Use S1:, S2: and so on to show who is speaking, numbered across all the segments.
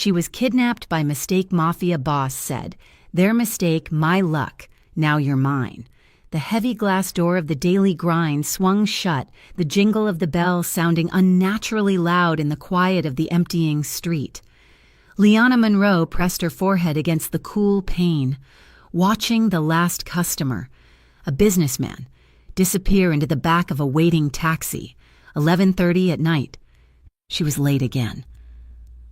S1: She was kidnapped by mistake, Mafia boss said. Their mistake, my luck. Now you're mine. The heavy glass door of the daily grind swung shut, the jingle of the bell sounding unnaturally loud in the quiet of the emptying street. Liana Monroe pressed her forehead against the cool pane, watching the last customer, a businessman, disappear into the back of a waiting taxi, 11:30 at night. She was late again.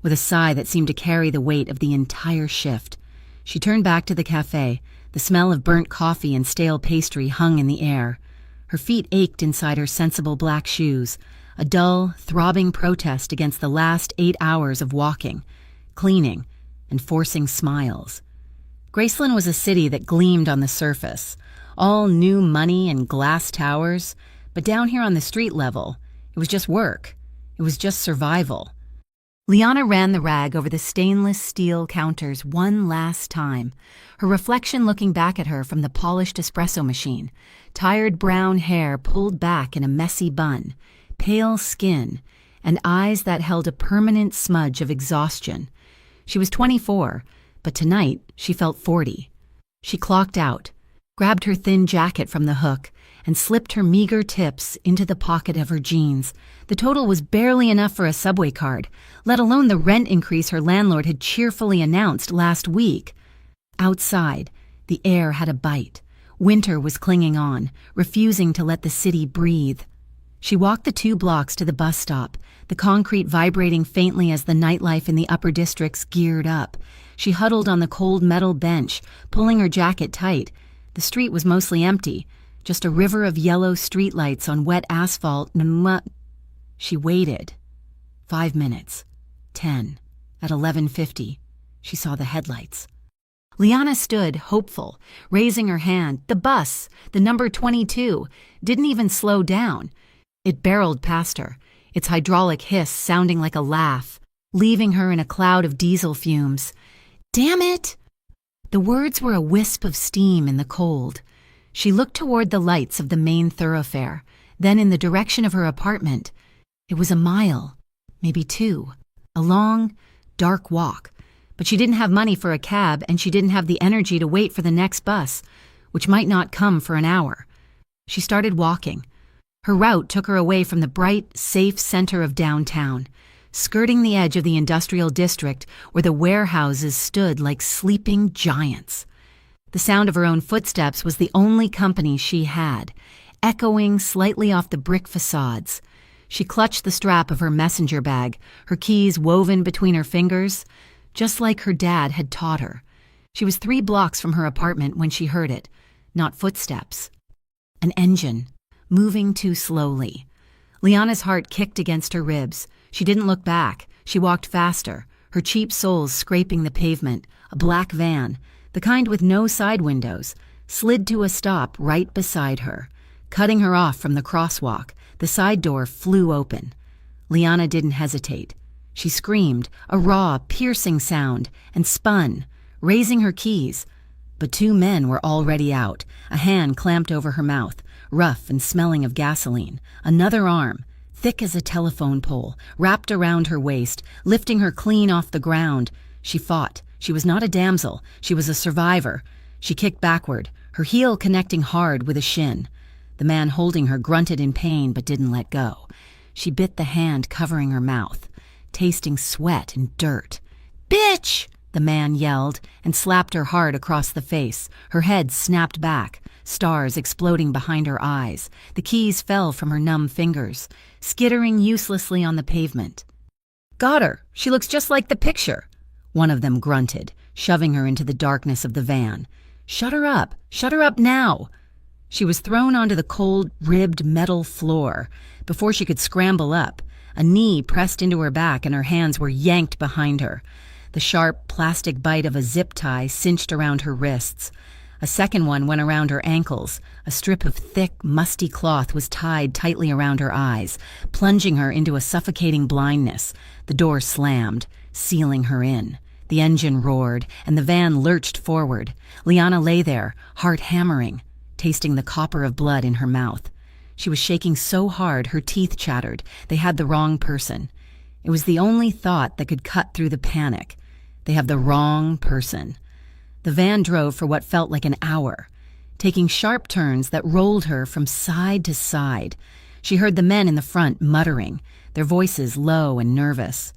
S1: With a sigh that seemed to carry the weight of the entire shift, she turned back to the cafe. The smell of burnt coffee and stale pastry hung in the air. Her feet ached inside her sensible black shoes, a dull, throbbing protest against the last 8 hours of walking, cleaning, and forcing smiles. Graceland was a city that gleamed on the surface, all new money and glass towers, but down here on the street level, it was just work. It was just survival. Liana ran the rag over the stainless steel counters one last time, her reflection looking back at her from the polished espresso machine, tired brown hair pulled back in a messy bun, pale skin, and eyes that held a permanent smudge of exhaustion. She was 24, but tonight she felt 40. She clocked out, grabbed her thin jacket from the hook, and slipped her meager tips into the pocket of her jeans. The total was barely enough for a subway card, let alone the rent increase her landlord had cheerfully announced last week. Outside, the air had a bite. Winter was clinging on, refusing to let the city breathe. She walked the 2 blocks to the bus stop, the concrete vibrating faintly as the nightlife in the upper districts geared up. She huddled on the cold metal bench, pulling her jacket tight. The street was mostly empty, just a river of yellow streetlights on wet asphalt. She waited. 5 minutes. 10. At 11:50, she saw the headlights. Liana stood, hopeful, raising her hand. The bus, the number 22, didn't even slow down. It barreled past her, its hydraulic hiss sounding like a laugh, leaving her in a cloud of diesel fumes. Damn it! The words were a wisp of steam in the cold. She looked toward the lights of the main thoroughfare, then in the direction of her apartment. It was a mile, maybe 2, a long, dark walk. But she didn't have money for a cab, and she didn't have the energy to wait for the next bus, which might not come for an hour. She started walking. Her route took her away from the bright, safe center of downtown, skirting the edge of the industrial district where the warehouses stood like sleeping giants. The sound of her own footsteps was the only company she had, echoing slightly off the brick facades. She clutched the strap of her messenger bag, her keys woven between her fingers, just like her dad had taught her. She was 3 blocks from her apartment when she heard it, not footsteps. An engine, moving too slowly. Liana's heart kicked against her ribs. She didn't look back. She walked faster, her cheap soles scraping the pavement. A black van, the kind with no side windows, slid to a stop right beside her, cutting her off from the crosswalk. The side door flew open. Liana didn't hesitate. She screamed, a raw, piercing sound, and spun, raising her keys. But 2 men were already out, a hand clamped over her mouth, rough and smelling of gasoline. Another arm, thick as a telephone pole, wrapped around her waist, lifting her clean off the ground. She fought. She was not a damsel. She was a survivor. She kicked backward, her heel connecting hard with a shin. The man holding her grunted in pain but didn't let go. She bit the hand covering her mouth, tasting sweat and dirt. "Bitch!" the man yelled and slapped her hard across the face. Her head snapped back, stars exploding behind her eyes. The keys fell from her numb fingers, skittering uselessly on the pavement. "Got her. She looks just like the picture," one of them grunted, shoving her into the darkness of the van. "Shut her up. Shut her up now." She was thrown onto the cold, ribbed metal floor. Before she could scramble up, a knee pressed into her back and her hands were yanked behind her. The sharp plastic bite of a zip tie cinched around her wrists. A second one went around her ankles. A strip of thick, musty cloth was tied tightly around her eyes, plunging her into a suffocating blindness. The door slammed, sealing her in. The engine roared, and the van lurched forward. Liana lay there, heart hammering, tasting the copper of blood in her mouth. She was shaking so hard her teeth chattered. They had the wrong person. It was the only thought that could cut through the panic. They have the wrong person. The van drove for what felt like an hour, taking sharp turns that rolled her from side to side. She heard the men in the front muttering, their voices low and nervous.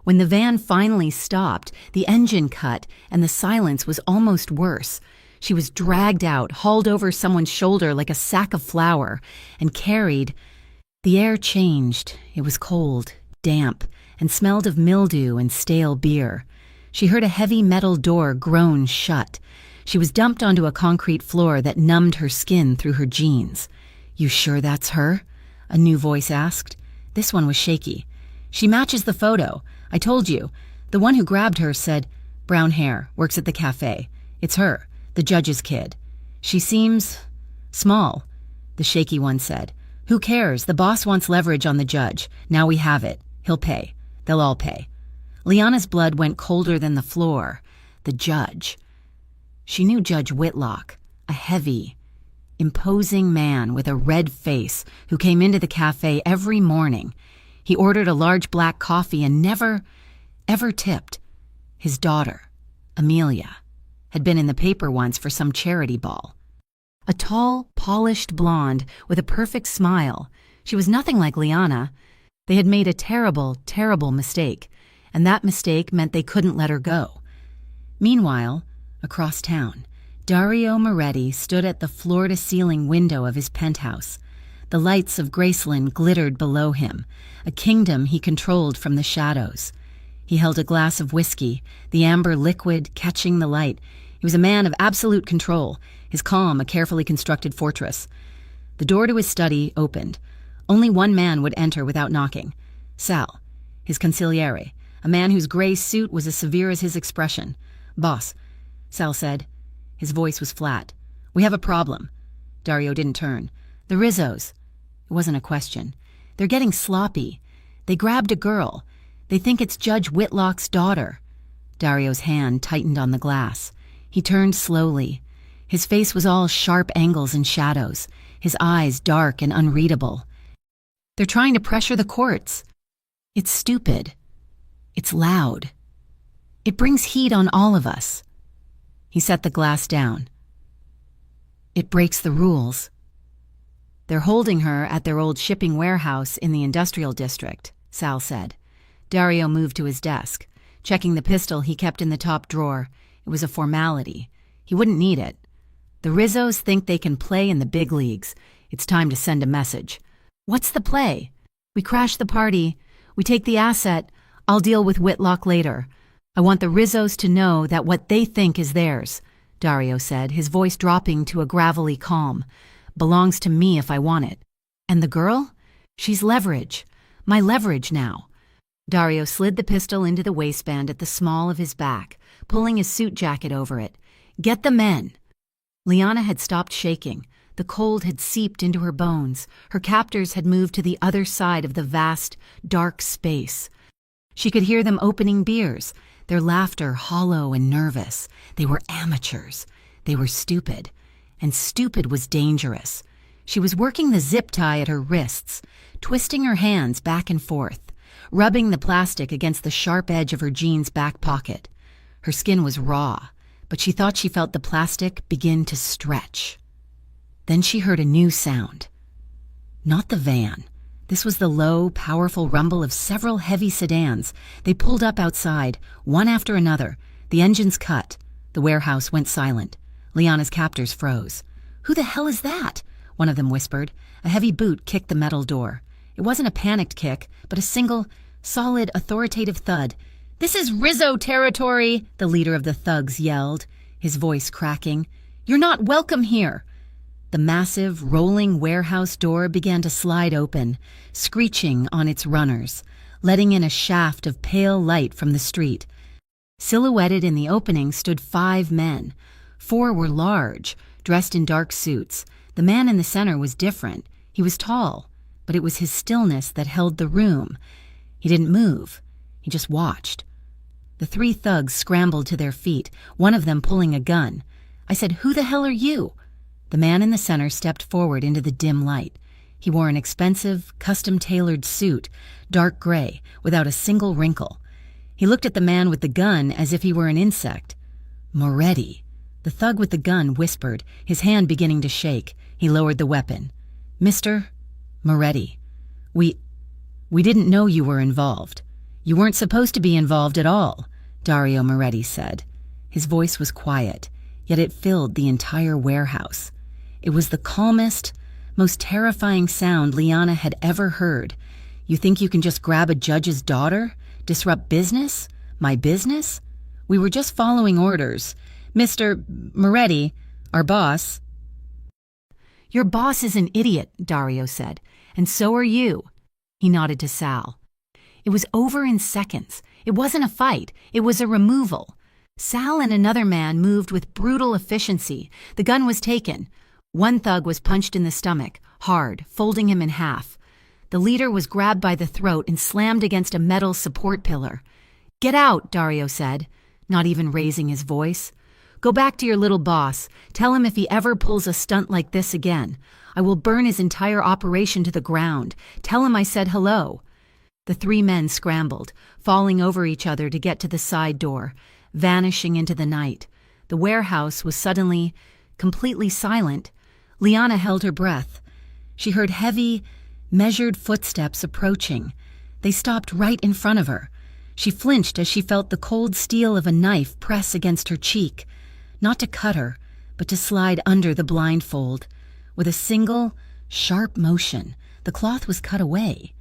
S1: When the van finally stopped, the engine cut, and the silence was almost worse. She was dragged out, hauled over someone's shoulder like a sack of flour, and carried. The air changed. It was cold, damp, and smelled of mildew and stale beer. She heard a heavy metal door groan shut. She was dumped onto a concrete floor that numbed her skin through her jeans. "You sure that's her?" a new voice asked. This one was shaky. "She matches the photo. I told you." The one who grabbed her said, "Brown hair, works at the cafe. It's her, the judge's kid. She seems small." The shaky one said, "Who cares? The boss wants leverage on the judge. Now we have it. He'll pay. They'll all pay." Liana's blood went colder than the floor. The judge. She knew Judge Whitlock, a heavy, imposing man with a red face who came into the cafe every morning. He ordered a large black coffee and never, ever tipped. His daughter, Amelia, had been in the paper once for some charity ball. A tall, polished blonde with a perfect smile. She was nothing like Liana. They had made a terrible, terrible mistake, and that mistake meant they couldn't let her go. Meanwhile, across town, Daario Moretti stood at the floor-to-ceiling window of his penthouse. The lights of Graceland glittered below him, a kingdom he controlled from the shadows. He held a glass of whiskey, the amber liquid catching the light. He was a man of absolute control, his calm a carefully constructed fortress. The door to his study opened. Only one man would enter without knocking. Sal, his consigliere, a man whose gray suit was as severe as his expression. "Boss," Sal said. His voice was flat. "We have a problem." Daario didn't turn. "The Rizzos." It wasn't a question. "They're getting sloppy. They grabbed a girl. They think it's Judge Whitlock's daughter." Dario's hand tightened on the glass. He turned slowly. His face was all sharp angles and shadows, his eyes dark and unreadable. "They're trying to pressure the courts. It's stupid. It's loud. It brings heat on all of us." He set the glass down. "It breaks the rules." "They're holding her at their old shipping warehouse in the industrial district," Sal said. Daario moved to his desk, checking the pistol he kept in the top drawer. It was a formality. He wouldn't need it. "The Rizzos think they can play in the big leagues. It's time to send a message." "What's the play?" "We crash the party. We take the asset. I'll deal with Whitlock later. I want the Rizzos to know that what they think is theirs," Daario said, his voice dropping to a gravelly calm. "Belongs to me if I want it. And the girl? She's leverage. My leverage now." Daario slid the pistol into the waistband at the small of his back, pulling his suit jacket over it. "Get the men." Liana had stopped shaking. The cold had seeped into her bones. Her captors had moved to the other side of the vast, dark space. She could hear them opening beers, their laughter hollow and nervous. They were amateurs. They were stupid. And stupid was dangerous. She was working the zip tie at her wrists, twisting her hands back and forth, rubbing the plastic against the sharp edge of her jeans back pocket. Her skin was raw, but she thought she felt the plastic begin to stretch. Then she heard a new sound. Not the van. This was the low, powerful rumble of several heavy sedans. They pulled up outside, one after another. The engines cut. The warehouse went silent. Liana's captors froze. "Who the hell is that?" one of them whispered. A heavy boot kicked the metal door. It wasn't a panicked kick, but a single, solid, authoritative thud. "This is Rizzo territory," the leader of the thugs yelled, his voice cracking. "You're not welcome here." The massive, rolling warehouse door began to slide open, screeching on its runners, letting in a shaft of pale light from the street. Silhouetted in the opening stood 5 men. 4 were large, dressed in dark suits. The man in the center was different. He was tall, but it was his stillness that held the room. He didn't move. He just watched. The 3 thugs scrambled to their feet, one of them pulling a gun. I said, "Who the hell are you?" The man in the center stepped forward into the dim light. He wore an expensive, custom-tailored suit, dark gray, without a single wrinkle. He looked at the man with the gun as if he were an insect. Moretti. The thug with the gun whispered, his hand beginning to shake. He lowered the weapon. Mr. Moretti, we didn't know you were involved. You weren't supposed to be involved at all, Daario Moretti said. His voice was quiet, yet it filled the entire warehouse. It was the calmest, most terrifying sound Liana had ever heard. You think you can just grab a judge's daughter? Disrupt business? My business? We were just following orders. Mr. Moretti, our boss. Your boss is an idiot, Daario said, and so are you. He nodded to Sal. It was over in seconds. It wasn't a fight. It was a removal. Sal and another man moved with brutal efficiency. The gun was taken. One thug was punched in the stomach, hard, folding him in half. The leader was grabbed by the throat and slammed against a metal support pillar. Get out, Daario said, not even raising his voice. Go back to your little boss. Tell him if he ever pulls a stunt like this again, I will burn his entire operation to the ground. Tell him I said hello. The three men scrambled, falling over each other to get to the side door, vanishing into the night. The warehouse was suddenly completely silent. Liana held her breath. She heard heavy, measured footsteps approaching. They stopped right in front of her. She flinched as she felt the cold steel of a knife press against her cheek, not to cut her, but to slide under the blindfold. With a single, sharp motion, the cloth was cut away.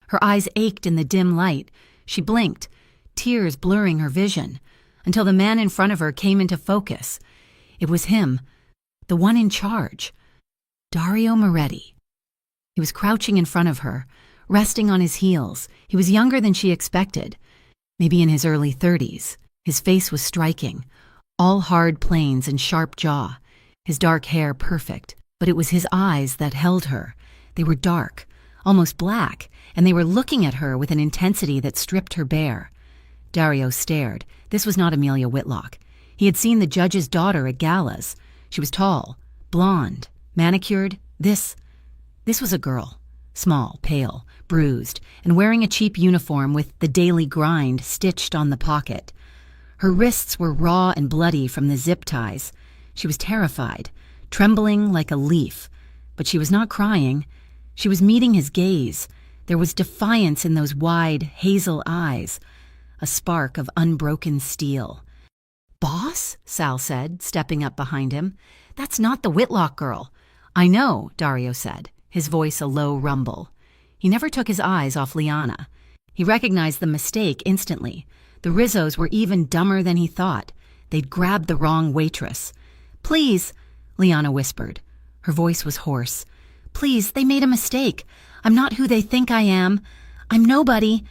S1: Her eyes ached in the dim light. She blinked, tears blurring her vision, until the man in front of her came into focus. It was him, the one in charge, Daario Moretti. He was crouching in front of her, resting on his heels. He was younger than she expected, maybe in his early 30s. His face was striking, all hard planes and sharp jaw, his dark hair perfect, but it was his eyes that held her. They were dark, almost black, and they were looking at her with an intensity that stripped her bare. Daario stared. This was not Amelia Whitlock. He had seen the judge's daughter at galas. She was tall, blonde, manicured. This was a girl, small, pale, bruised, and wearing a cheap uniform with "The Daily Grind" stitched on the pocket. Her wrists were raw and bloody from the zip ties. She was terrified, trembling like a leaf, but she was not crying. She was meeting his gaze. There was defiance in those wide, hazel eyes, a spark of unbroken steel. "Boss?" Sal said, stepping up behind him. "That's not the Whitlock girl." "I know," Daario said, his voice a low rumble. He never took his eyes off Liana. He recognized the mistake instantly. The Rizzos were even dumber than he thought. They'd grabbed the wrong waitress. "Please," Liana whispered. Her voice was hoarse. "Please, they made a mistake. I'm not who they think I am. I'm nobody."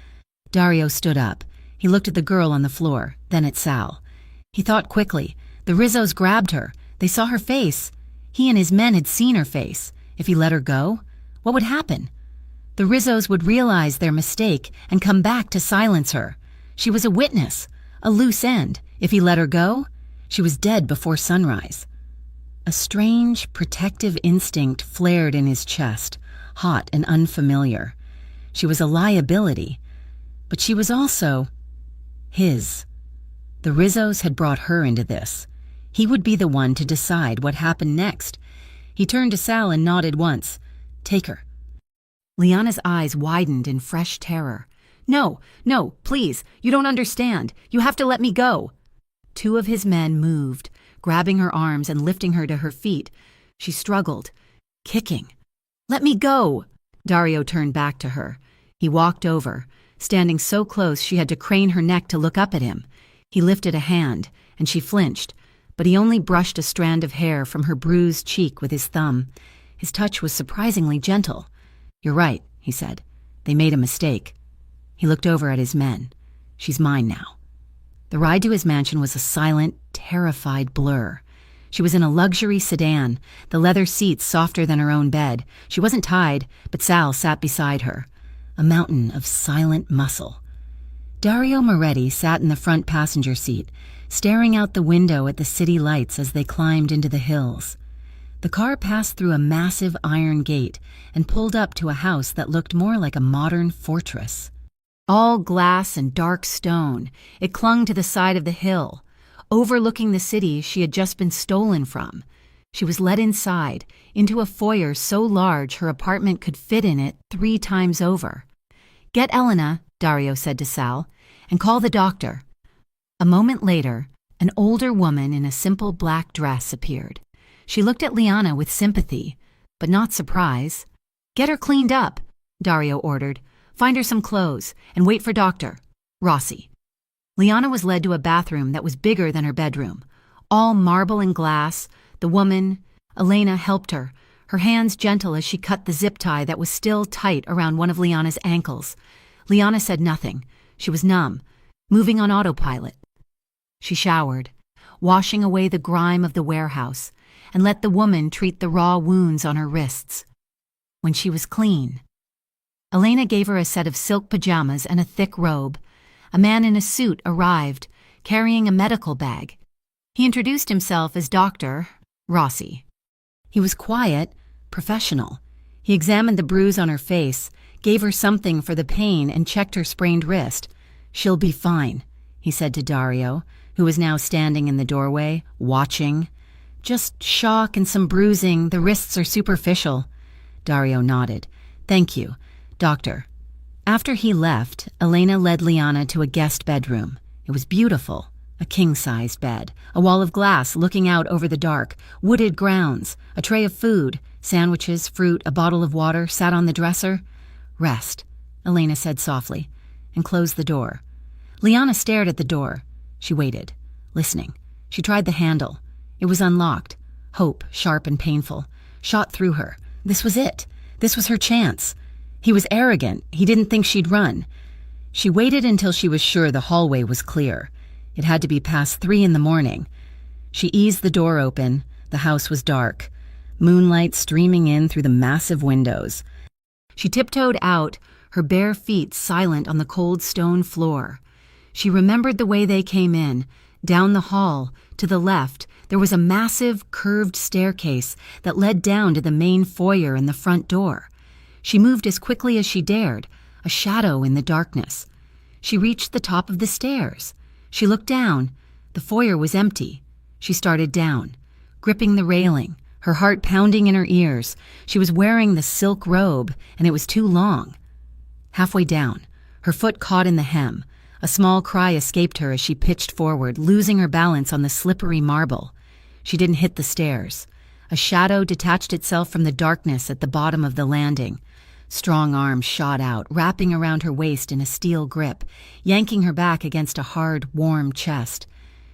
S1: Daario stood up. He looked at the girl on the floor, then at Sal. He thought quickly. The Rizzos grabbed her. They saw her face. He and his men had seen her face. If he let her go, what would happen? The Rizzos would realize their mistake and come back to silence her. She was a witness, a loose end. If he let her go, she was dead before sunrise. A strange, protective instinct flared in his chest, hot and unfamiliar. She was a liability, but she was also his. The Rizzos had brought her into this. He would be the one to decide what happened next. He turned to Sal and nodded once. "Take her." Liana's eyes widened in fresh terror. No, please, you don't understand. You have to let me go." Two of his men moved, grabbing her arms and lifting her to her feet. She struggled, kicking. "Let me go." Daario turned back to her. He walked over, standing so close she had to crane her neck to look up at him. He lifted a hand, and she flinched, but he only brushed a strand of hair from her bruised cheek with his thumb. His touch was surprisingly gentle. "You're right," he said. "They made a mistake." He looked over at his men. "She's mine now." The ride to his mansion was a silent, terrified blur. She was in a luxury sedan, the leather seats softer than her own bed. She wasn't tied, but Sal sat beside her, a mountain of silent muscle. Daario Moretti sat in the front passenger seat, staring out the window at the city lights as they climbed into the hills. The car passed through a massive iron gate and pulled up to a house that looked more like a modern fortress. All glass and dark stone, it clung to the side of the hill, overlooking the city she had just been stolen from. She was led inside, into a foyer so large her apartment could fit in it 3 times over. "Get Elena," Daario said to Sal, "and call the doctor." A moment later, an older woman in a simple black dress appeared. She looked at Liana with sympathy, but not surprise. "Get her cleaned up," Daario ordered. "Find her some clothes, and wait for Dr. Rossi." Liana was led to a bathroom that was bigger than her bedroom. All marble and glass, the woman, Elena, helped her, her hands gentle as she cut the zip tie that was still tight around one of Liana's ankles. Liana said nothing. She was numb, moving on autopilot. She showered, washing away the grime of the warehouse, and let the woman treat the raw wounds on her wrists. When she was clean, Elena gave her a set of silk pajamas and a thick robe. A man in a suit arrived, carrying a medical bag. He introduced himself as Dr. Rossi. He was quiet, professional. He examined the bruise on her face, gave her something for the pain, and checked her sprained wrist. "She'll be fine," he said to Daario, who was now standing in the doorway, watching. "Just shock and some bruising. The wrists are superficial." Daario nodded. "Thank you, Doctor." After he left, Elena led Liana to a guest bedroom. It was beautiful. A king-sized bed, a wall of glass looking out over the dark, wooded grounds, a tray of food, sandwiches, fruit, a bottle of water sat on the dresser. "Rest," Elena said softly, and closed the door. Liana stared at the door. She waited, listening. She tried the handle. It was unlocked. Hope, sharp and painful, shot through her. This was it. This was her chance. He was arrogant. He didn't think she'd run. She waited until she was sure the hallway was clear. It had to be past 3 in the morning. She eased the door open. The house was dark, moonlight streaming in through the massive windows. She tiptoed out, her bare feet silent on the cold stone floor. She remembered the way they came in. Down the hall, to the left, there was a massive, curved staircase that led down to the main foyer and the front door. She moved as quickly as she dared, a shadow in the darkness. She reached the top of the stairs. She looked down. The foyer was empty. She started down, gripping the railing, her heart pounding in her ears. She was wearing the silk robe, and it was too long. Halfway down, her foot caught in the hem. A small cry escaped her as she pitched forward, losing her balance on the slippery marble. She didn't hit the stairs. A shadow detached itself from the darkness at the bottom of the landing. Strong arms shot out, wrapping around her waist in a steel grip, yanking her back against a hard, warm chest.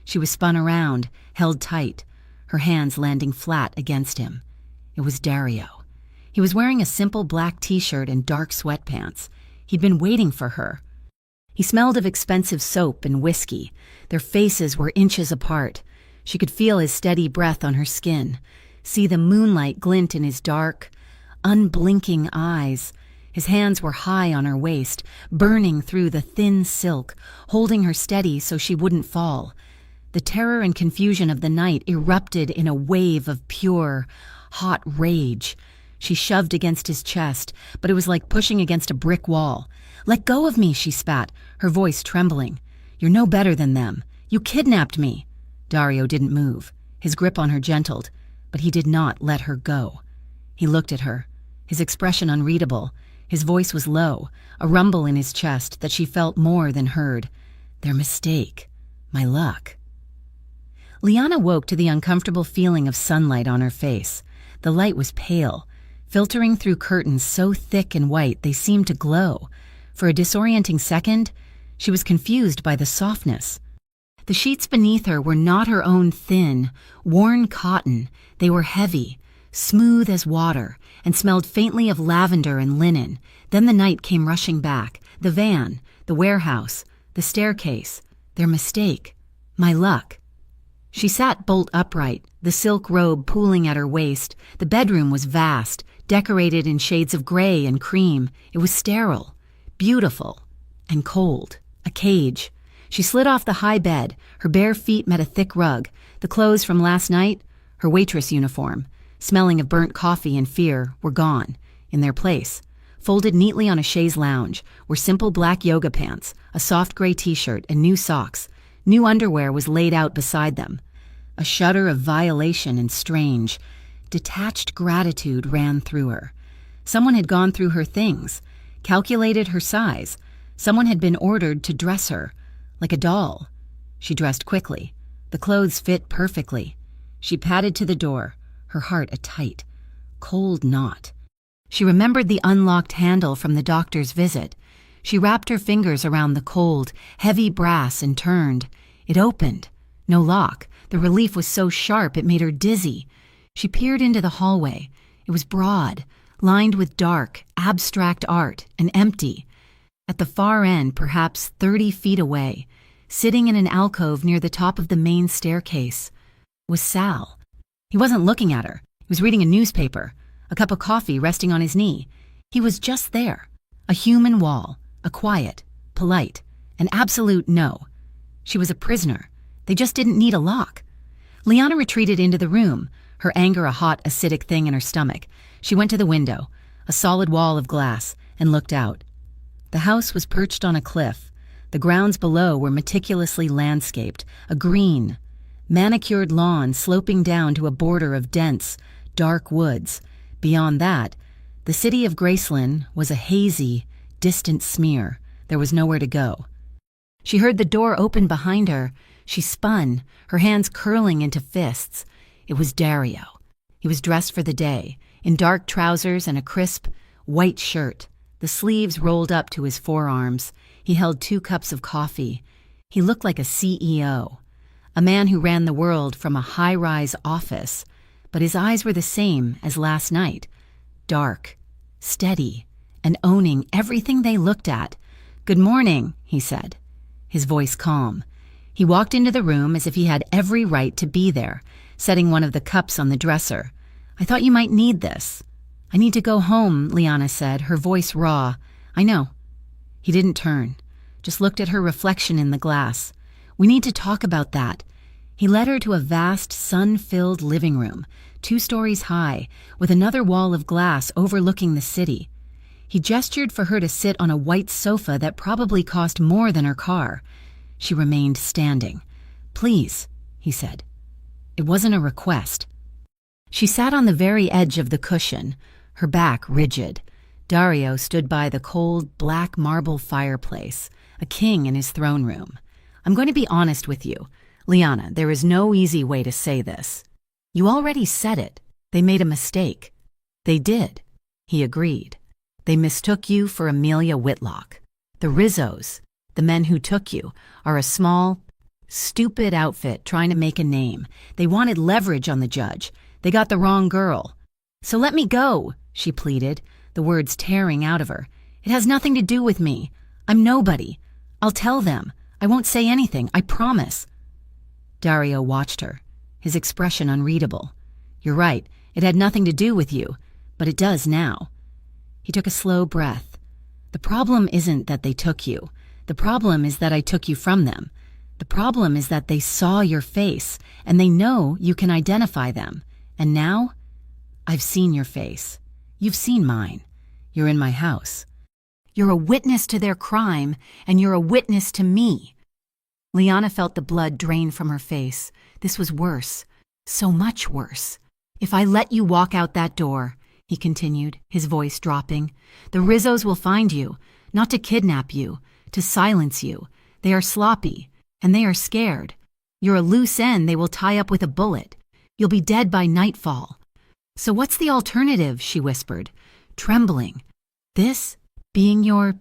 S1: She was spun around, held tight, her hands landing flat against him. It was Daario. He was wearing a simple black t-shirt and dark sweatpants. He'd been waiting for her. He smelled of expensive soap and whiskey. Their faces were inches apart. She could feel his steady breath on her skin, see the moonlight glint in his dark, unblinking eyes. His hands were high on her waist, burning through the thin silk, holding her steady so she wouldn't fall. The terror and confusion of the night erupted in a wave of pure, hot rage. She shoved against his chest, but it was like pushing against a brick wall. "Let go of me," she spat, her voice trembling. "You're no better than them. You kidnapped me." Daario didn't move. His grip on her gentled, but he did not let her go. He looked at her, his expression unreadable. His voice was low, a rumble in his chest that she felt more than heard. "Their mistake. My luck." Liana woke to the uncomfortable feeling of sunlight on her face. The light was pale, filtering through curtains so thick and white they seemed to glow. For a disorienting second, she was confused by the softness. The sheets beneath her were not her own thin, worn cotton. They were heavy, smooth as water, and smelled faintly of lavender and linen. Then the night came rushing back. The van, the warehouse, the staircase, their mistake, my luck. She sat bolt upright, the silk robe pooling at her waist. The bedroom was vast, decorated in shades of gray and cream. It was sterile, beautiful, and cold. A cage. She slid off the high bed. Her bare feet met a thick rug. The clothes from last night, her waitress uniform, smelling of burnt coffee and fear, were gone. In their place, Folded neatly on a chaise lounge were simple black yoga pants, a soft gray t-shirt, and new socks. New underwear was laid out beside them. A shudder of violation and strange, detached gratitude ran through her. Someone had gone through her things, calculated her size. Someone had been ordered to dress her, like a doll. She dressed quickly. The clothes fit perfectly. She padded to the door, her heart a tight, cold knot. She remembered the unlocked handle from the doctor's visit. She wrapped her fingers around the cold, heavy brass and turned. It opened. No lock. The relief was so sharp it made her dizzy. She peered into the hallway. It was broad, lined with dark, abstract art, and empty. At the far end, perhaps 30 feet away, sitting in an alcove near the top of the main staircase, was Sal. He wasn't looking at her. He was reading a newspaper, a cup of coffee resting on his knee. He was just there, a human wall, a quiet, polite, an absolute no. She was a prisoner. They just didn't need a lock. Liana retreated into the room, her anger a hot, acidic thing in her stomach. She went to the window, a solid wall of glass, and looked out. The house was perched on a cliff. The grounds below were meticulously landscaped, a green, manicured lawn sloping down to a border of dense, dark woods. Beyond that, the city of Graceland was a hazy, distant smear. There was nowhere to go. She heard the door open behind her. She spun, her hands curling into fists. It was Daario. He was dressed for the day, in dark trousers and a crisp, white shirt. The sleeves rolled up to his forearms. He held 2 cups of coffee. He looked like a CEO, a man who ran the world from a high-rise office, but his eyes were the same as last night, dark, steady, and owning everything they looked at. "Good morning," he said, his voice calm. He walked into the room as if he had every right to be there, setting one of the cups on the dresser. "I thought you might need this." "I need to go home," Liana said, her voice raw. "I know." He didn't turn, just looked at her reflection in the glass. "We need to talk about that." He led her to a vast, sun-filled living room, 2 stories high, with another wall of glass overlooking the city. He gestured for her to sit on a white sofa that probably cost more than her car. She remained standing. "Please," he said. It wasn't a request. She sat on the very edge of the cushion, her back rigid. Daario stood by the cold, black marble fireplace, a king in his throne room. "I'm going to be honest with you. Liana, there is no easy way to say this. You already said it. They made a mistake." "They did." He agreed. "They mistook you for Amelia Whitlock. The Rizzos, the men who took you, are a small, stupid outfit trying to make a name. They wanted leverage on the judge. They got the wrong girl." "So let me go," she pleaded, the words tearing out of her. "It has nothing to do with me. I'm nobody. I'll tell them. I won't say anything, I promise." Daario watched her, his expression unreadable. "You're right, it had nothing to do with you, but it does now." He took a slow breath. "The problem isn't that they took you. The problem is that I took you from them. The problem is that they saw your face, and they know you can identify them. And now, I've seen your face. You've seen mine. You're in my house. You're a witness to their crime, and you're a witness to me." Liana felt the blood drain from her face. This was worse. So much worse. "If I let you walk out that door," he continued, his voice dropping, "the Rizzos will find you, not to kidnap you, to silence you. They are sloppy, and they are scared. You're a loose end they will tie up with a bullet. You'll be dead by nightfall." "So what's the alternative?" she whispered, trembling. "This being your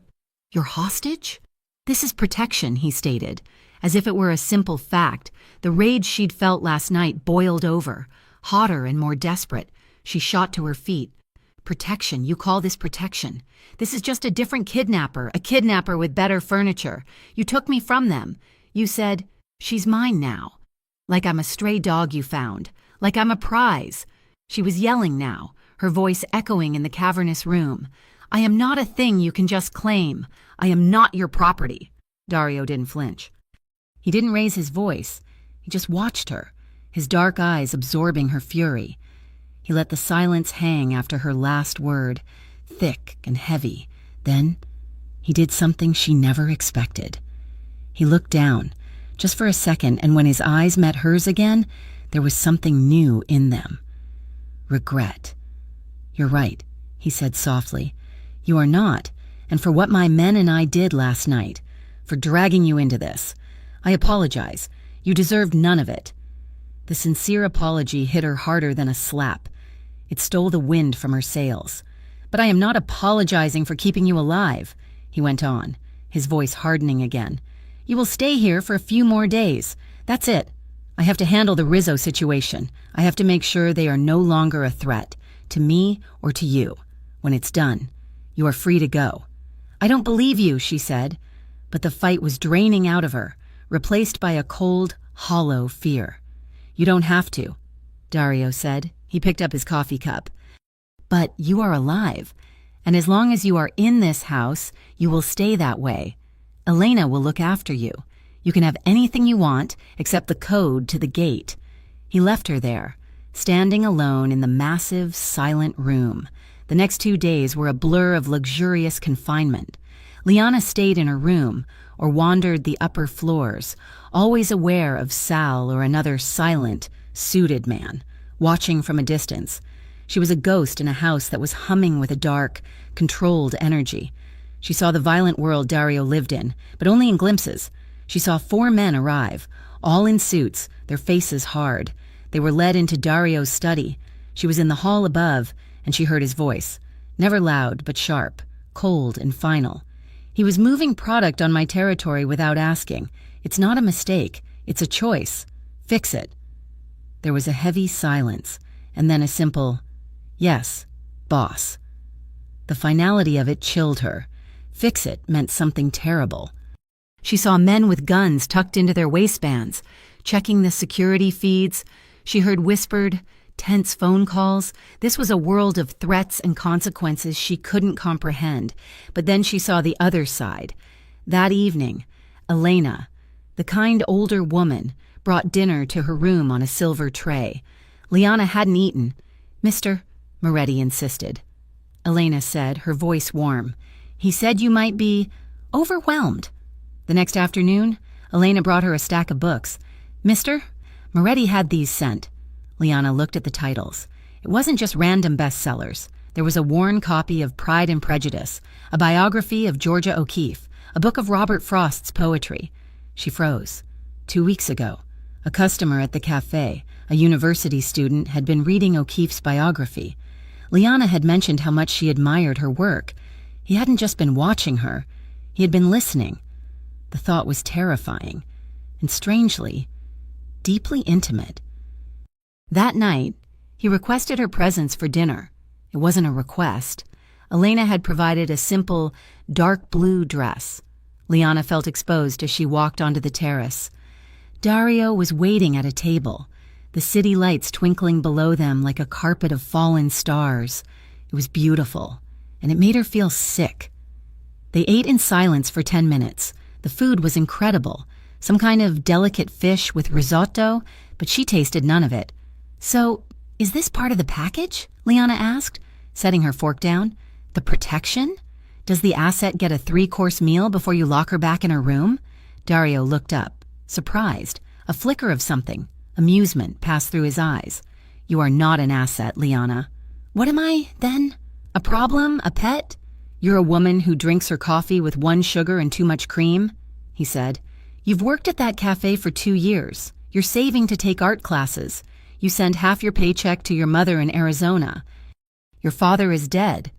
S1: hostage?" "This is protection," he stated, as if it were a simple fact. The rage she'd felt last night boiled over, hotter and more desperate. She shot to her feet. "Protection? You call this protection? This is just a different kidnapper, a kidnapper with better furniture. You took me from them. You said, 'She's mine now.' Like I'm a stray dog you found. Like I'm a prize." She was yelling now, her voice echoing in the cavernous room. "I am not a thing you can just claim. I am not your property." Daario didn't flinch. He didn't raise his voice. He just watched her, his dark eyes absorbing her fury. He let the silence hang after her last word. thick and heavy. Then he did something she never expected. He looked down, just for a second, and when his eyes met hers again, there was something new in them. Regret. "You're right," he said softly. "You are not, and for what my men and I did last night, for dragging you into this. I apologize. You deserved none of it." The sincere apology hit her harder than a slap. It stole the wind from her sails. "But I am not apologizing for keeping you alive," he went on, his voice hardening again. "You will stay here for a few more days. That's it. I have to handle the Rizzos situation. I have to make sure they are no longer a threat, to me or to you. When it's done, you are free to go." "I don't believe you," she said, but the fight was draining out of her, replaced by a cold, hollow fear. "You don't have to," Daario said. He picked up his coffee cup. "But you are alive, and as long as you are in this house, you will stay that way. Elena will look after you. You can have anything you want except the code to the gate." He left her there, standing alone in the massive, silent room. The next 2 days were a blur of luxurious confinement. Liana stayed in her room or wandered the upper floors, always aware of Sal or another silent, suited man, watching from a distance. She was a ghost in a house that was humming with a dark, controlled energy. She saw the violent world Daario lived in, but only in glimpses. She saw 4 men arrive, all in suits, their faces hard. They were led into Daario's study. She was in the hall above, and she heard his voice, never loud but sharp, cold and final. "He was moving product on my territory without asking. It's not a mistake. It's a choice. Fix it." There was a heavy silence, and then a simple, "Yes, boss." The finality of it chilled her. Fix it meant something terrible. She saw men with guns tucked into their waistbands, checking the security feeds. She heard whispered, tense phone calls. This was a world of threats and consequences she couldn't comprehend. But then she saw the other side. That evening, Elena, the kind older woman, brought dinner to her room on a silver tray. Liana hadn't eaten. "Mr. Moretti insisted." Elena said, her voice warm. "He said you might be overwhelmed." The next afternoon, Elena brought her a stack of books. "Mr. Moretti had these sent." Liana looked at the titles. It wasn't just random bestsellers. There was a worn copy of Pride and Prejudice, a biography of Georgia O'Keeffe, a book of Robert Frost's poetry. She froze. 2 weeks ago, a customer at the cafe, a university student, had been reading O'Keeffe's biography. Liana had mentioned how much she admired her work. He hadn't just been watching her. He had been listening. The thought was terrifying, and strangely, deeply intimate. That night, he requested her presence for dinner. It wasn't a request. Elena had provided a simple, dark blue dress. Liana felt exposed as she walked onto the terrace. Daario was waiting at a table, the city lights twinkling below them like a carpet of fallen stars. It was beautiful, and it made her feel sick. They ate in silence for 10 minutes. The food was incredible, some kind of delicate fish with risotto, but she tasted none of it. "So, is this part of the package?" Liana asked, setting her fork down. "The protection? Does the asset get a 3-course meal before you lock her back in her room?" Daario looked up, surprised. A flicker of something, amusement, passed through his eyes. "You are not an asset, Liana." "What am I, then? A problem? A pet?" "You're a woman who drinks her coffee with 1 sugar and too much cream," he said. "You've worked at that cafe for 2 years. You're saving to take art classes. You send half your paycheck to your mother in Arizona. Your father is dead."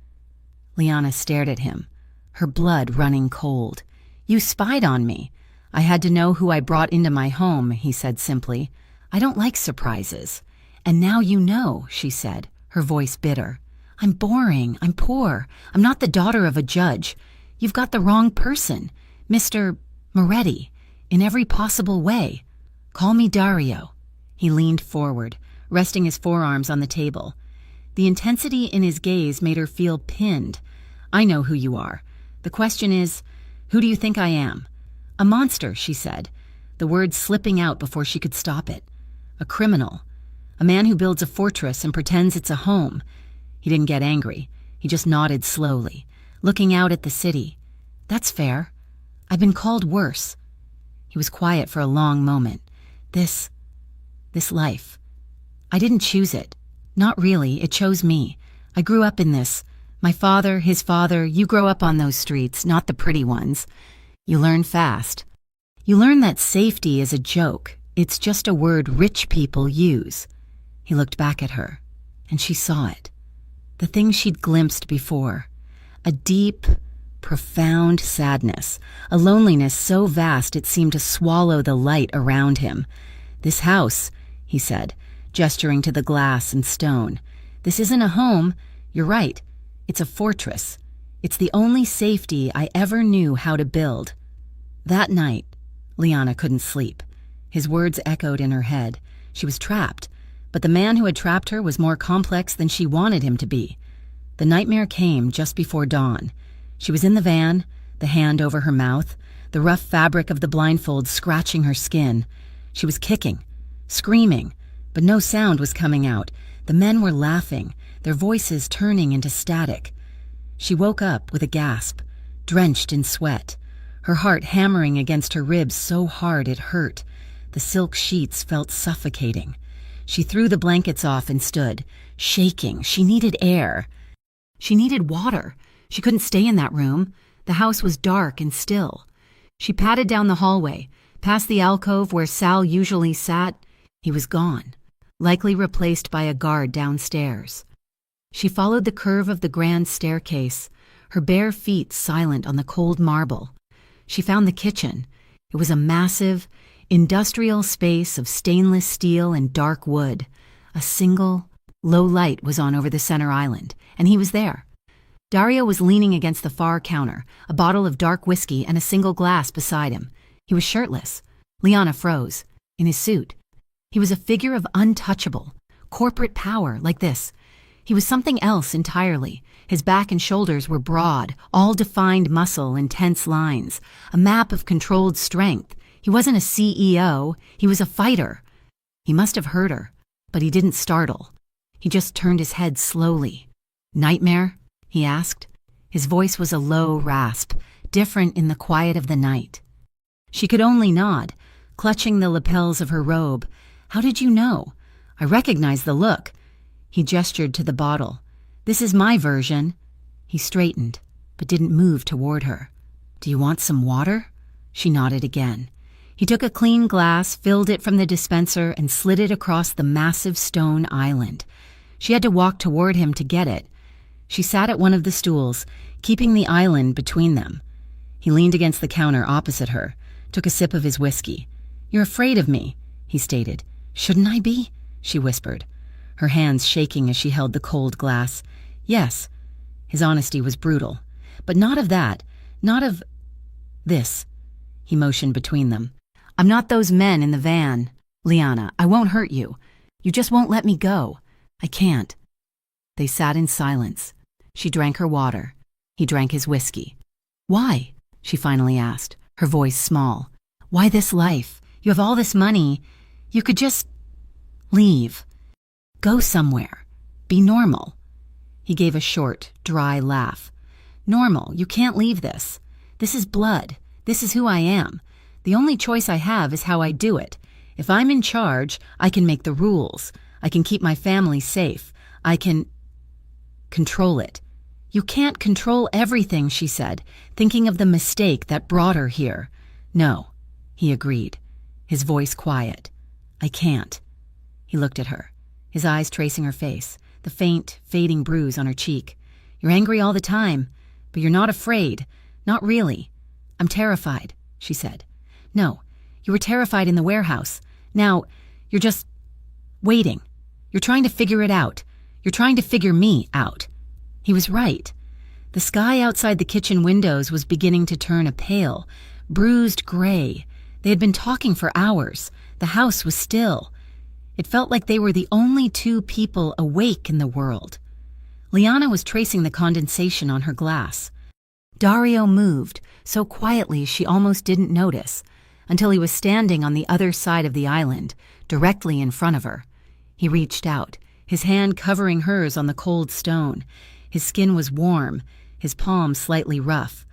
S1: Liana stared at him, her blood running cold. "You spied on me. I had to know who I brought into my home," he said simply. "I don't like surprises." "And now you know," she said, her voice bitter. "I'm boring. I'm poor. I'm not the daughter of a judge. You've got the wrong person. Mr. Moretti, in every possible way. Call me Daario." He leaned forward, resting his forearms on the table. The intensity in his gaze made her feel pinned. "I know who you are. The question is, who do you think I am?" "A monster," she said, the words slipping out before she could stop it. "A criminal. A man who builds a fortress and pretends it's a home." He didn't get angry. He just nodded slowly, looking out at the city. That's fair. I've been called worse. He was quiet for a long moment. This life. I didn't choose it. Not really, it chose me. I grew up in this. My father, his father, you grow up on those streets, not the pretty ones. You learn fast. You learn that safety is a joke. It's just a word rich people use. He looked back at her, and she saw it. The thing she'd glimpsed before. A deep, profound sadness, a loneliness so vast it seemed to swallow the light around him. This house, he said, gesturing to the glass and stone. This isn't a home. You're right. It's a fortress. It's the only safety I ever knew how to build. That night, Liana couldn't sleep. His words echoed in her head. She was trapped, but the man who had trapped her was more complex than she wanted him to be. The nightmare came just before dawn. She was in the van, the hand over her mouth, the rough fabric of the blindfold scratching her skin. She was kicking, screaming, but no sound was coming out. The men were laughing, their voices turning into static. She woke up with a gasp, drenched in sweat, her heart hammering against her ribs so hard it hurt. The silk sheets felt suffocating. She threw the blankets off and stood, shaking. She needed air. She needed water. She couldn't stay in that room. The house was dark and still. She padded down the hallway, past the alcove where Sal usually sat. He was gone, likely replaced by a guard downstairs. She followed the curve of the grand staircase, her bare feet silent on the cold marble. She found the kitchen. It was a massive, industrial space of stainless steel and dark wood. A single, low light was on over the center island, and he was there. Daario was leaning against the far counter, a bottle of dark whiskey and a single glass beside him. He was shirtless. Liana froze, in his suit. He was a figure of untouchable, corporate power like this. He was something else entirely. His back and shoulders were broad, all defined muscle and tense lines, a map of controlled strength. He wasn't a CEO, he was a fighter. He must have heard her, but he didn't startle. He just turned his head slowly. Nightmare? He asked. His voice was a low rasp, different in the quiet of the night. She could only nod, clutching the lapels of her robe. How did you know? I recognize the look. He gestured to the bottle. This is my version. He straightened, but didn't move toward her. Do you want some water? She nodded again. He took a clean glass, filled it from the dispenser, and slid it across the massive stone island. She had to walk toward him to get it. She sat at one of the stools, keeping the island between them. He leaned against the counter opposite her, took a sip of his whiskey. You're afraid of me, he stated. Shouldn't I be? She whispered, her hands shaking as she held the cold glass. Yes. His honesty was brutal. But not of that. Not of this. He motioned between them. I'm not those men in the van. Liana, I won't hurt you. You just won't let me go. I can't. They sat in silence. She drank her water. He drank his whiskey. Why? She finally asked, her voice small. Why this life? You have all this money. You could just leave. Go somewhere. Be normal. He gave a short, dry laugh. Normal, you can't leave this. This is blood. This is who I am. The only choice I have is how I do it. If I'm in charge, I can make the rules. I can keep my family safe. I can control it. You can't control everything, she said, thinking of the mistake that brought her here. No, he agreed, his voice quiet. I can't. He looked at her, his eyes tracing her face, the faint, fading bruise on her cheek. You're angry all the time, but you're not afraid. Not really. I'm terrified, she said. No, you were terrified in the warehouse. Now, you're just waiting. You're trying to figure it out. You're trying to figure me out. He was right. The sky outside the kitchen windows was beginning to turn a pale, bruised gray. They had been talking for hours. The house was still. It felt like they were the only two people awake in the world. Liana was tracing the condensation on her glass. Daario moved, so quietly she almost didn't notice, until he was standing on the other side of the island, directly in front of her. He reached out, his hand covering hers on the cold stone. His skin was warm, his palm slightly rough.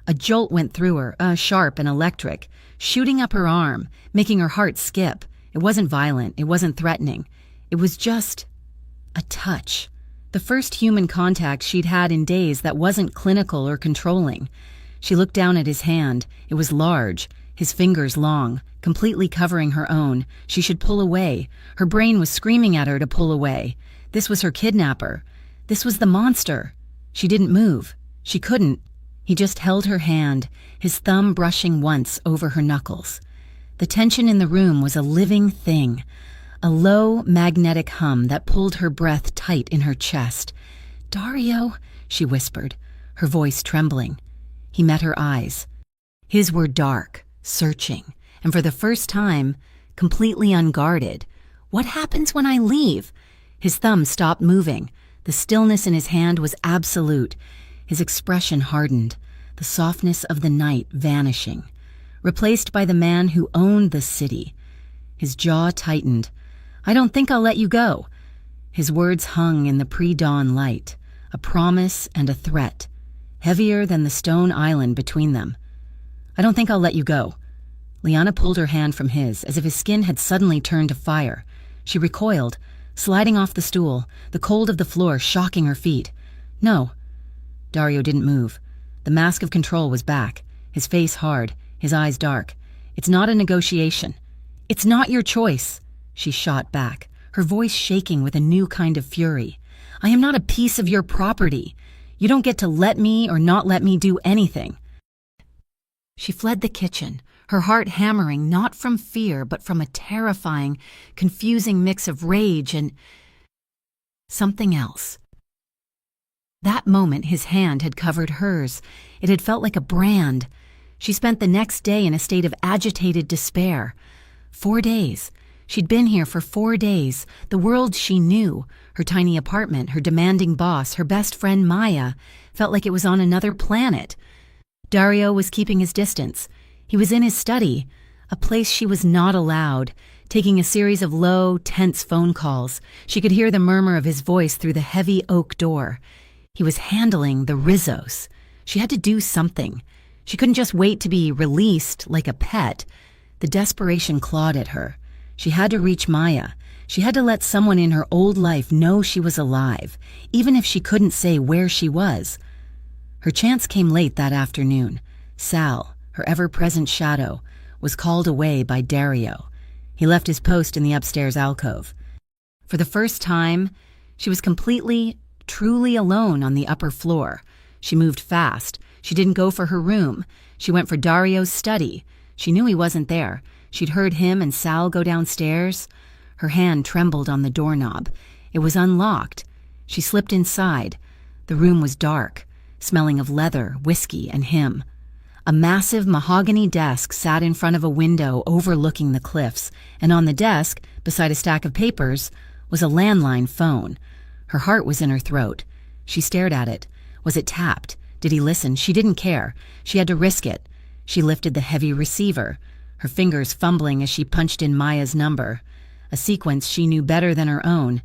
S1: A jolt went through her, sharp and electric, shooting up her arm, making her heart skip. It wasn't violent, it wasn't threatening. It was just a touch. The first human contact she'd had in days that wasn't clinical or controlling. She looked down at his hand. It was large, his fingers long, completely covering her own. She should pull away. Her brain was screaming at her to pull away. This was her kidnapper. This was the monster. She didn't move. She couldn't. He just held her hand, his thumb brushing once over her knuckles. The tension in the room was a living thing, a low, magnetic hum that pulled her breath tight in her chest. "Daario," she whispered, her voice trembling. He met her eyes. His were dark, searching, and for the first time, completely unguarded. "What happens when I leave?" His thumb stopped moving. The stillness in his hand was absolute. His expression hardened, the softness of the night vanishing, replaced by the man who owned the city. His jaw tightened. "I don't think I'll let you go." His words hung in the pre-dawn light, a promise and a threat, heavier than the stone island between them. "I don't think I'll let you go." Liana pulled her hand from his, as if his skin had suddenly turned to fire. She recoiled, sliding off the stool, the cold of the floor shocking her feet. "No." Daario didn't move. The mask of control was back, his face hard, his eyes dark. "It's not a negotiation. It's not your choice," she shot back, her voice shaking with a new kind of fury. "I am not a piece of your property. You don't get to let me or not let me do anything." She fled the kitchen, her heart hammering not from fear but from a terrifying, confusing mix of rage and something else. That moment his hand had covered hers. It had felt like a brand. She spent the next day in a state of agitated despair. 4 days. She'd been here for 4 days. The world she knew, her tiny apartment, her demanding boss, her best friend Maya, felt like it was on another planet. Daario was keeping his distance. He was in his study, a place she was not allowed, taking a series of low, tense phone calls. She could hear the murmur of his voice through the heavy oak door. He was handling the Rizzos. She had to do something. She couldn't just wait to be released like a pet. The desperation clawed at her. She had to reach Maya. She had to let someone in her old life know she was alive, even if she couldn't say where she was. Her chance came late that afternoon. Sal, her ever-present shadow, was called away by Daario. He left his post in the upstairs alcove. For the first time, she was completely, truly alone on the upper floor. She moved fast. She didn't go for her room. She went for Daario's study. She knew he wasn't there. She'd heard him and Sal go downstairs. Her hand trembled on the doorknob. It was unlocked. She slipped inside. The room was dark, smelling of leather, whiskey, and him. A massive mahogany desk sat in front of a window overlooking the cliffs, and on the desk, beside a stack of papers, was a landline phone. Her heart was in her throat. She stared at it. Was it tapped? Did he listen? She didn't care. She had to risk it. She lifted the heavy receiver, her fingers fumbling as she punched in Maya's number, a sequence she knew better than her own.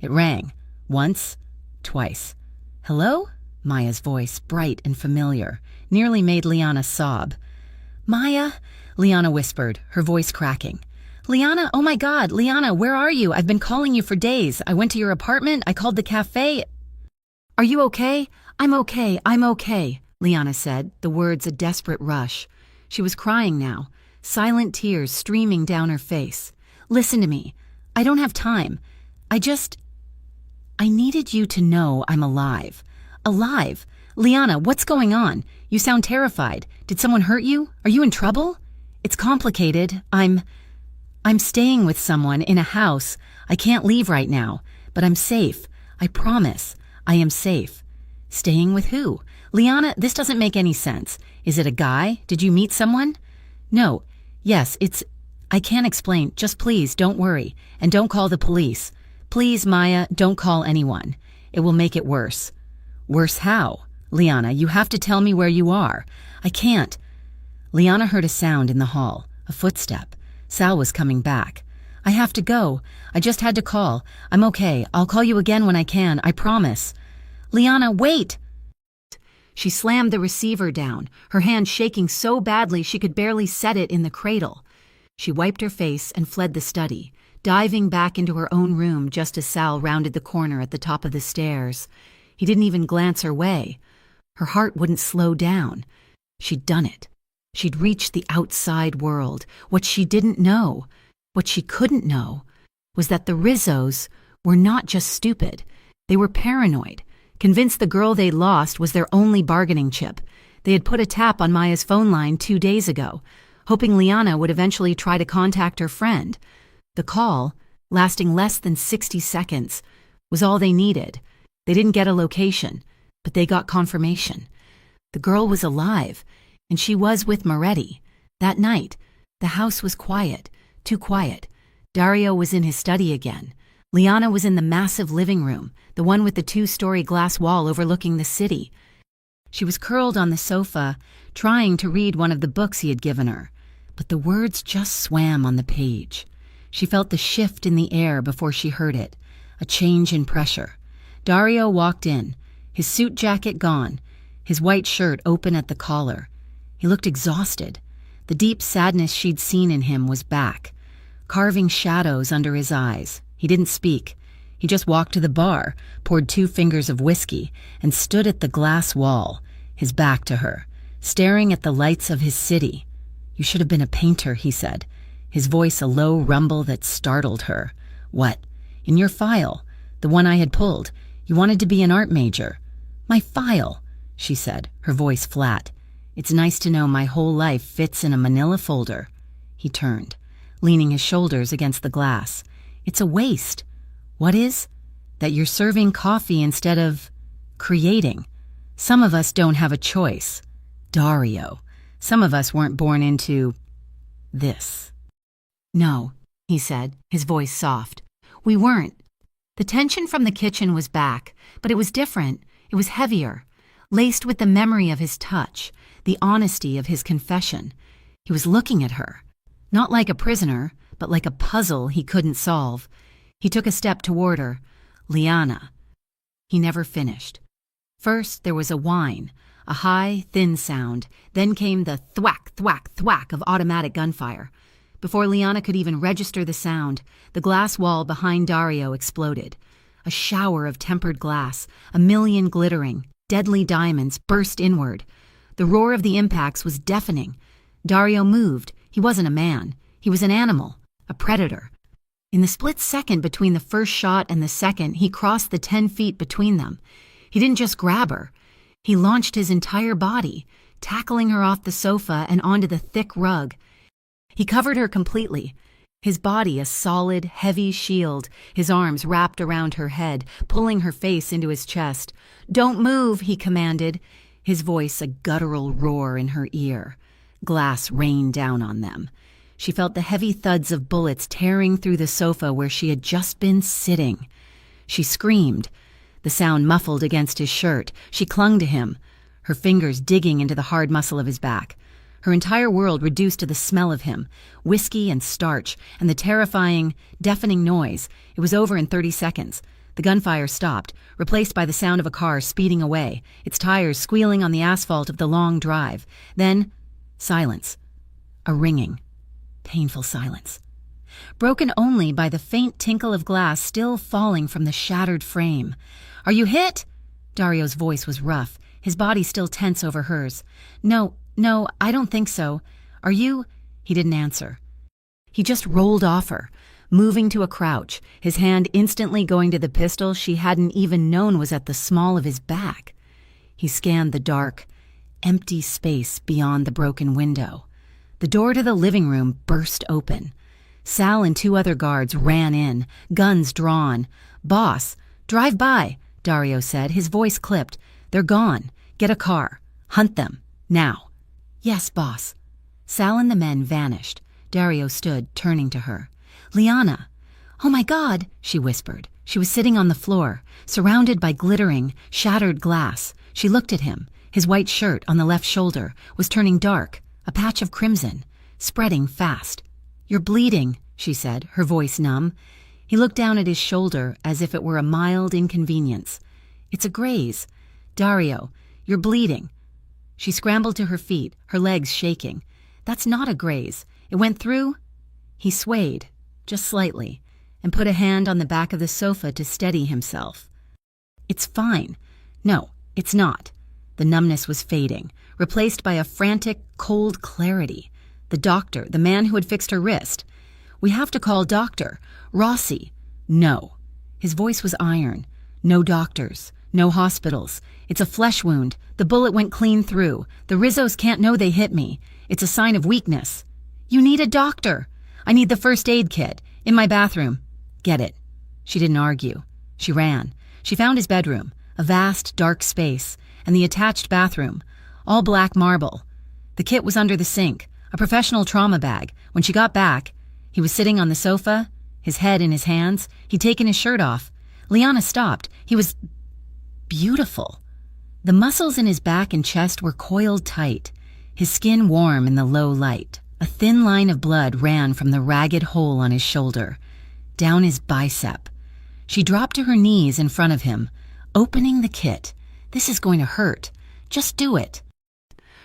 S1: It rang. Once, twice. "Hello?" Maya's voice, bright and familiar, nearly made Liana sob. "Maya?" Liana whispered, her voice cracking. "Liana, oh my God, Liana, where are you? I've been calling you for days. I went to your apartment. I called the cafe. Are you okay?" I'm okay, Liana said, the words a desperate rush. She was crying now, silent tears streaming down her face. "Listen to me. I don't have time. I needed you to know I'm alive. Alive. Liana, what's going on? You sound terrified. Did someone hurt you? Are you in trouble?" "It's complicated. I'm staying with someone in a house. I can't leave right now, but I'm safe. I promise. I am safe." "Staying with who?" "Liana, this doesn't make any sense. Is it a guy? Did you meet someone?" "No. Yes, I can't explain. Just please, don't worry. And don't call the police. Please, Maya, don't call anyone. It will make it worse." "Worse how?" "Liana, you have to tell me where you are." "I can't." Liana heard a sound in the hall, a footstep. Sal was coming back. "I have to go. I just had to call. I'm okay. I'll call you again when I can. I promise." Liana, wait! She slammed the receiver down, her hand shaking so badly she could barely set it in the cradle. She wiped her face and fled the study, diving back into her own room just as Sal rounded the corner at the top of the stairs. He didn't even glance her way. Her heart wouldn't slow down. She'd done it. She'd reached the outside world. What she didn't know, what she couldn't know, was that the Rizzos were not just stupid. They were paranoid, convinced the girl they lost was their only bargaining chip. They had put a tap on Maya's phone line 2 days ago, hoping Liana would eventually try to contact her friend. The call, lasting less than 60 seconds, was all they needed. They didn't get a location, but they got confirmation. The girl was alive, and she was with Moretti. That night, the house was quiet, too quiet. Daario was in his study again. Liana was in the massive living room, the one with the 2-story glass wall overlooking the city. She was curled on the sofa, trying to read one of the books he had given her, but the words just swam on the page. She felt the shift in the air before she heard it, a change in pressure. Daario walked in, his suit jacket gone, his white shirt open at the collar. He looked exhausted. The deep sadness she'd seen in him was back, carving shadows under his eyes. He didn't speak. He just walked to the bar, poured 2 fingers of whiskey, and stood at the glass wall, his back to her, staring at the lights of his city. "You should have been a painter," he said, his voice a low rumble that startled her. "What? In your file, the one I had pulled, you wanted to be an art major." "My file," she said, her voice flat. "It's nice to know my whole life fits in a manila folder." He turned, leaning his shoulders against the glass. "It's a waste." "What is?" "That you're serving coffee instead of creating. Some of us don't have a choice. Daario, some of us weren't born into this." "No," he said, his voice soft. "We weren't." The tension from the kitchen was back, but it was different. It was heavier, laced with the memory of his touch, the honesty of his confession. He was looking at her, not like a prisoner, but like a puzzle he couldn't solve. He took a step toward her. "Liana." He never finished. First there was a whine, a high, thin sound. Then came the thwack, thwack, thwack of automatic gunfire. Before Liana could even register the sound, the glass wall behind Daario exploded. A shower of tempered glass, a million glittering, deadly diamonds burst inward. The roar of the impacts was deafening. Daario moved. He wasn't a man. He was an animal, a predator. In the split second between the first shot and the second, he crossed the 10 feet between them. He didn't just grab her. He launched his entire body, tackling her off the sofa and onto the thick rug. He covered her completely, his body a solid, heavy shield, his arms wrapped around her head, pulling her face into his chest. "Don't move," he commanded, his voice a guttural roar in her ear. Glass rained down on them. She felt the heavy thuds of bullets tearing through the sofa where she had just been sitting. She screamed, the sound muffled against his shirt. She clung to him, her fingers digging into the hard muscle of his back. Her entire world reduced to the smell of him, whiskey and starch, and the terrifying, deafening noise. It was over in 30 seconds. The gunfire stopped, replaced by the sound of a car speeding away, its tires squealing on the asphalt of the long drive. Then, silence. A ringing, painful silence, broken only by the faint tinkle of glass still falling from the shattered frame. "Are you hit?" Daario's voice was rough, his body still tense over hers. No, I don't think so. Are you?" He didn't answer. He just rolled off her, moving to a crouch, his hand instantly going to the pistol she hadn't even known was at the small of his back. He scanned the dark, empty space beyond the broken window. The door to the living room burst open. Sal and 2 other guards ran in, guns drawn. "Boss, drive by," Daario said, his voice clipped. "They're gone. Get a car. Hunt them. Now." "Yes, boss." Sal and the men vanished. Daario stood, turning to her. "Liana." "Oh my God," she whispered. She was sitting on the floor, surrounded by glittering, shattered glass. She looked at him. His white shirt on the left shoulder was turning dark, a patch of crimson, spreading fast. "You're bleeding," she said, her voice numb. He looked down at his shoulder as if it were a mild inconvenience. It's a graze. Daario, you're bleeding. She scrambled to her feet, her legs shaking. That's not a graze. It went through. He swayed, just slightly, and put a hand on the back of the sofa to steady himself. It's fine. No, it's not. The numbness was fading, replaced by a frantic, cold clarity. The doctor, the man who had fixed her wrist. We have to call Doctor. Rossi. No. His voice was iron. No doctors. No hospitals. It's a flesh wound. The bullet went clean through. The Rizzos can't know they hit me. It's a sign of weakness. You need a doctor. I need the first aid kit. In my bathroom. Get it. She didn't argue. She ran. She found his bedroom, a vast, dark space, and the attached bathroom, all black marble. The kit was under the sink, a professional trauma bag. When she got back, he was sitting on the sofa, his head in his hands. He'd taken his shirt off. Liana stopped. He was beautiful. The muscles in his back and chest were coiled tight, his skin warm in the low light. A thin line of blood ran from the ragged hole on his shoulder, down his bicep. She dropped to her knees in front of him, opening the kit. This is going to hurt. Just do it.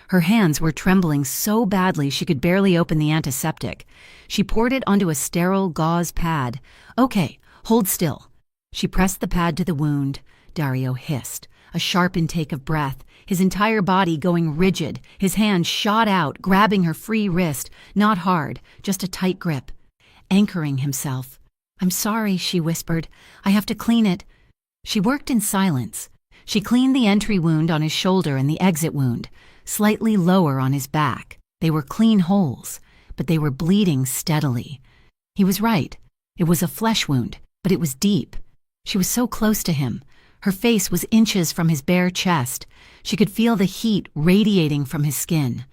S1: Her hands were trembling so badly she could barely open the antiseptic. She poured it onto a sterile gauze pad. Okay, hold still. She pressed the pad to the wound. Daario hissed, a sharp intake of breath, his entire body going rigid. His hand shot out, grabbing her free wrist, not hard, just a tight grip. Anchoring himself. I'm sorry, she whispered. I have to clean it. She worked in silence. She cleaned the entry wound on his shoulder and the exit wound, slightly lower on his back. They were clean holes, but they were bleeding steadily. He was right. It was a flesh wound, but it was deep. She was so close to him. Her face was inches from his bare chest. She could feel the heat radiating from his skin.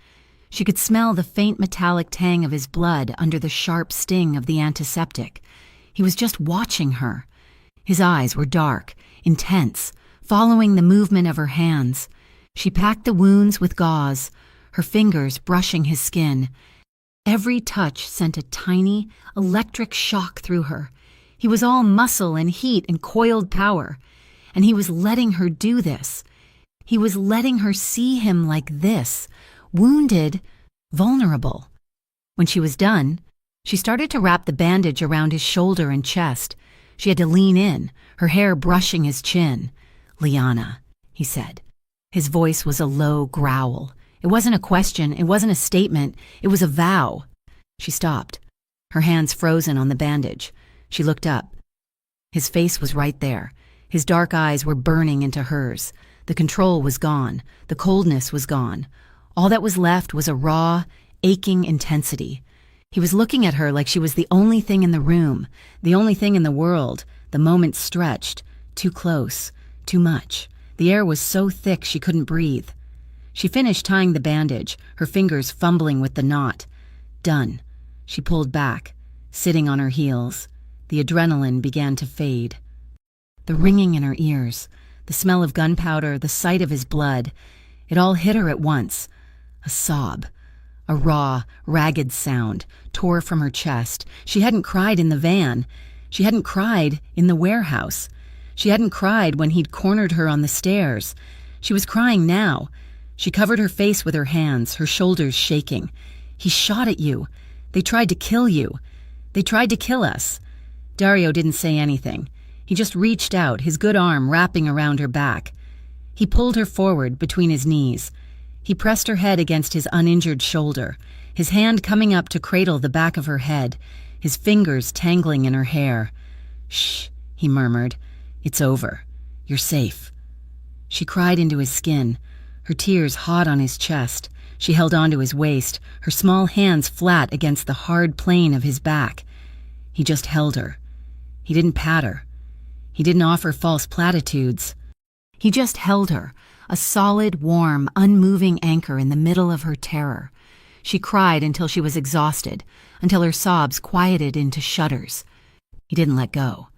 S1: She could smell the faint metallic tang of his blood under the sharp sting of the antiseptic. He was just watching her. His eyes were dark, intense, following the movement of her hands. She packed the wounds with gauze, her fingers brushing his skin. Every touch sent a tiny, electric shock through her. He was all muscle and heat and coiled power, and he was letting her do this. He was letting her see him like this, wounded, vulnerable. When she was done, she started to wrap the bandage around his shoulder and chest. She had to lean in, her hair brushing his chin. Liana, he said. His voice was a low growl. It wasn't a question, it wasn't a statement, it was a vow. She stopped, her hands frozen on the bandage. She looked up. His face was right there. His dark eyes were burning into hers. The control was gone. The coldness was gone. All that was left was a raw, aching intensity. He was looking at her like she was the only thing in the room, the only thing in the world. The moment stretched. Too close. Too much. The air was so thick she couldn't breathe. She finished tying the bandage, her fingers fumbling with the knot. Done. She pulled back, sitting on her heels. The adrenaline began to fade. The ringing in her ears, the smell of gunpowder, the sight of his blood, it all hit her at once. A sob. A raw, ragged sound tore from her chest. She hadn't cried in the van. She hadn't cried in the warehouse. She hadn't cried when he'd cornered her on the stairs. She was crying now. She covered her face with her hands, her shoulders shaking. He shot at you. They tried to kill you. They tried to kill us. Daario didn't say anything. He just reached out, his good arm wrapping around her back. He pulled her forward between his knees. He pressed her head against his uninjured shoulder, his hand coming up to cradle the back of her head, his fingers tangling in her hair. Shh, he murmured. It's over. You're safe. She cried into his skin, her tears hot on his chest. She held onto his waist, her small hands flat against the hard plane of his back. He just held her. He didn't pat her. He didn't offer false platitudes. He just held her, a solid, warm, unmoving anchor in the middle of her terror. She cried until she was exhausted, until her sobs quieted into shudders. He didn't let go.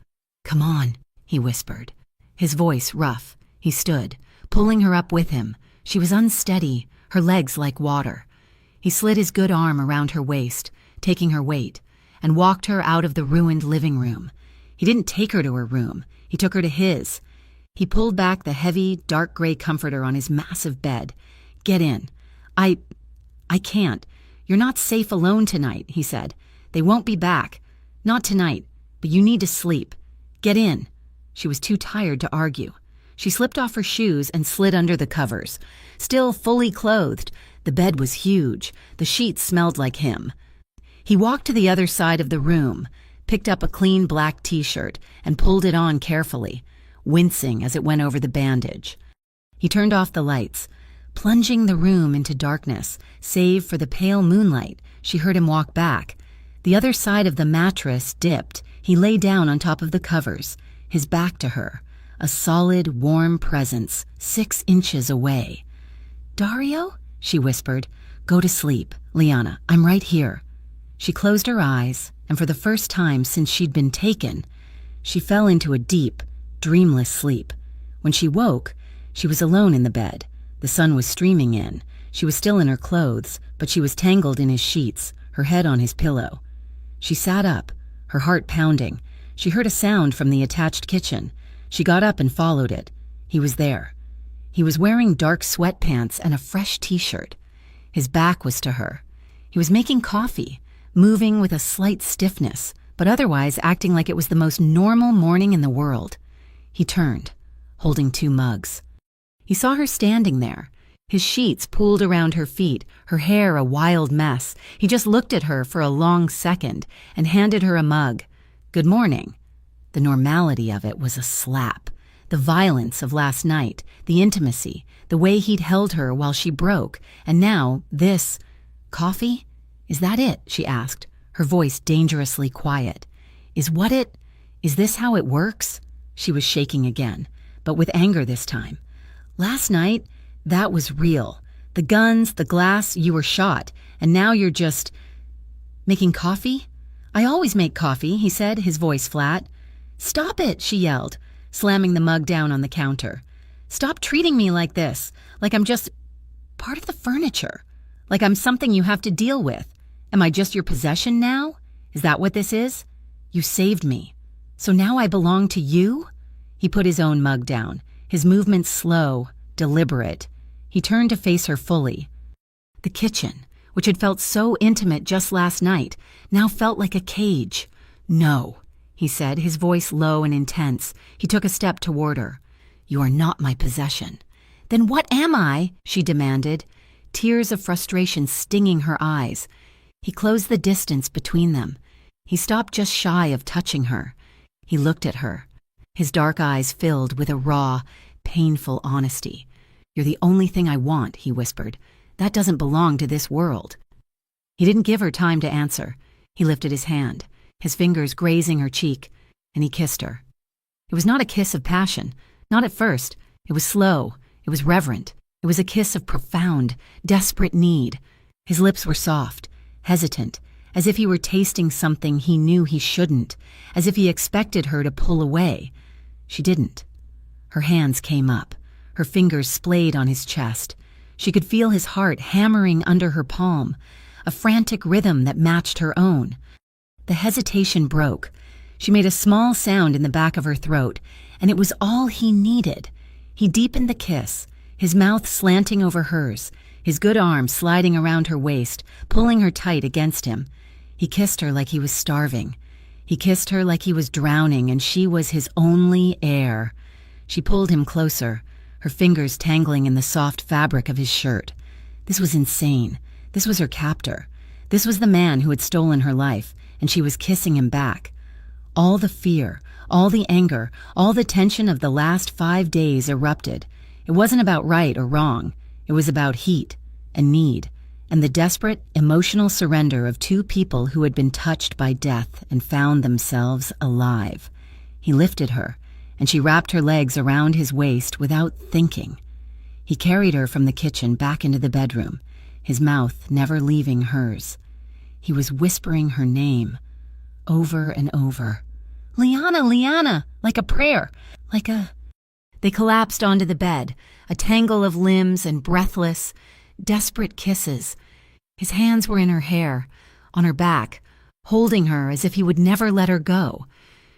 S1: Come on, he whispered. His voice rough. He stood, pulling her up with him. She was unsteady, her legs like water. He slid his good arm around her waist, taking her weight, and walked her out of the ruined living room. He didn't take her to her room. He took her to his. He pulled back the heavy, dark gray comforter on his massive bed. "Get in." I can't. You're not safe alone tonight," he said. "They won't be back. Not tonight, but you need to sleep. Get in." She was too tired to argue. She slipped off her shoes and slid under the covers. Still fully clothed, the bed was huge. The sheets smelled like him. He walked to the other side of the room, picked up a clean black t-shirt, and pulled it on carefully, wincing as it went over the bandage. He turned off the lights, plunging the room into darkness. Save for the pale moonlight, she heard him walk back. The other side of the mattress dipped. He lay down on top of the covers, his back to her, a solid, warm presence 6 inches away. "Daario?" she whispered. "Go to sleep, Liana. I'm right here." She closed her eyes, and for the first time since she'd been taken, she fell into a deep, dreamless sleep. When she woke, she was alone in the bed. The sun was streaming in. She was still in her clothes, but she was tangled in his sheets, her head on his pillow. She sat up, her heart pounding. She heard a sound from the attached kitchen. She got up and followed it. He was there. He was wearing dark sweatpants and a fresh t-shirt. His back was to her. He was making coffee, moving with a slight stiffness, but otherwise acting like it was the most normal morning in the world. He turned, holding 2 mugs. He saw her standing there, his sheets pooled around her feet, her hair a wild mess. He just looked at her for a long second and handed her a mug. "Good morning." The normality of it was a slap. The violence of last night, the intimacy, the way he'd held her while she broke, and now this. "Coffee? Is that it?" she asked, her voice dangerously quiet. Is this how it works?" She was shaking again, but with anger this time. "Last night, that was real. The guns, the glass, you were shot, and now you're just making coffee?" "I always make coffee," he said, his voice flat. "Stop it," she yelled, slamming the mug down on the counter. "Stop treating me like this, like I'm just part of the furniture, like I'm something you have to deal with. Am I just your possession now? Is that what this is? You saved me. So now I belong to you?" He put his own mug down, his movements slow, deliberate. He turned to face her fully. The kitchen, which had felt so intimate just last night, now felt like a cage. "No," he said, his voice low and intense. He took a step toward her. "You are not my possession." "Then what am I?" she demanded, tears of frustration stinging her eyes. He closed the distance between them. He stopped just shy of touching her. He looked at her, his dark eyes filled with a raw, painful honesty. "You're the only thing I want," he whispered. "That doesn't belong to this world." He didn't give her time to answer. He lifted his hand, his fingers grazing her cheek, and he kissed her. It was not a kiss of passion, not at first. It was slow, it was reverent. It was a kiss of profound, desperate need. His lips were soft, hesitant, as if he were tasting something he knew he shouldn't, as if he expected her to pull away. She didn't. Her hands came up, her fingers splayed on his chest. She could feel his heart hammering under her palm, a frantic rhythm that matched her own. The hesitation broke. She made a small sound in the back of her throat, and it was all he needed. He deepened the kiss, his mouth slanting over hers, his good arm sliding around her waist, pulling her tight against him. He kissed her like he was starving. He kissed her like he was drowning, and she was his only air. She pulled him closer, her fingers tangling in the soft fabric of his shirt. This was insane. This was her captor. This was the man who had stolen her life, and she was kissing him back. All the fear, all the anger, all the tension of the last 5 days erupted. It wasn't about right or wrong. It was about heat and need and the desperate, emotional surrender of 2 people who had been touched by death and found themselves alive. He lifted her, and she wrapped her legs around his waist without thinking. He carried her from the kitchen back into the bedroom, his mouth never leaving hers. He was whispering her name, over and over. "Liana, Liana," like a prayer, like a... They collapsed onto the bed, a tangle of limbs and breathless, desperate kisses. His hands were in her hair, on her back, holding her as if he would never let her go.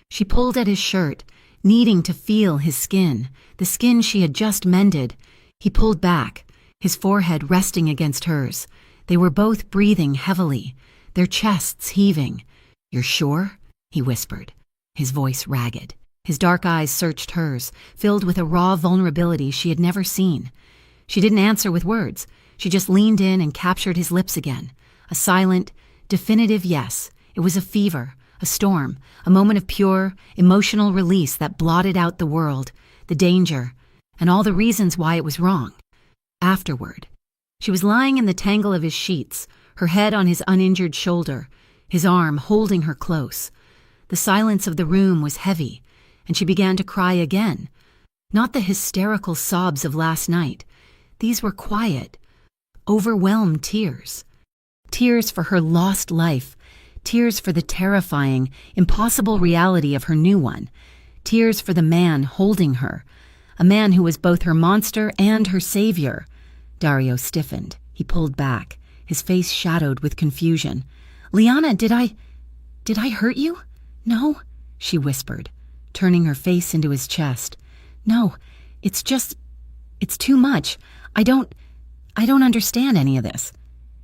S1: She pulled at his shirt, needing to feel his skin, the skin she had just mended. He pulled back, his forehead resting against hers. They were both breathing heavily, their chests heaving. "You're sure?" he whispered, his voice ragged. His dark eyes searched hers, filled with a raw vulnerability she had never seen. She didn't answer with words. She just leaned in and captured his lips again. A silent, definitive yes. It was a fever, a storm, a moment of pure, emotional release that blotted out the world, the danger, and all the reasons why it was wrong. Afterward, she was lying in the tangle of his sheets, her head on his uninjured shoulder, his arm holding her close. The silence of the room was heavy, and she began to cry again. Not the hysterical sobs of last night. These were quiet, overwhelmed tears. Tears for her lost life. Tears for the terrifying, impossible reality of her new one. Tears for the man holding her. A man who was both her monster and her savior. Daario stiffened. He pulled back, his face shadowed with confusion. "Liana, did I hurt you?" "No," she whispered, turning her face into his chest. "No, it's too much. I don't understand any of this."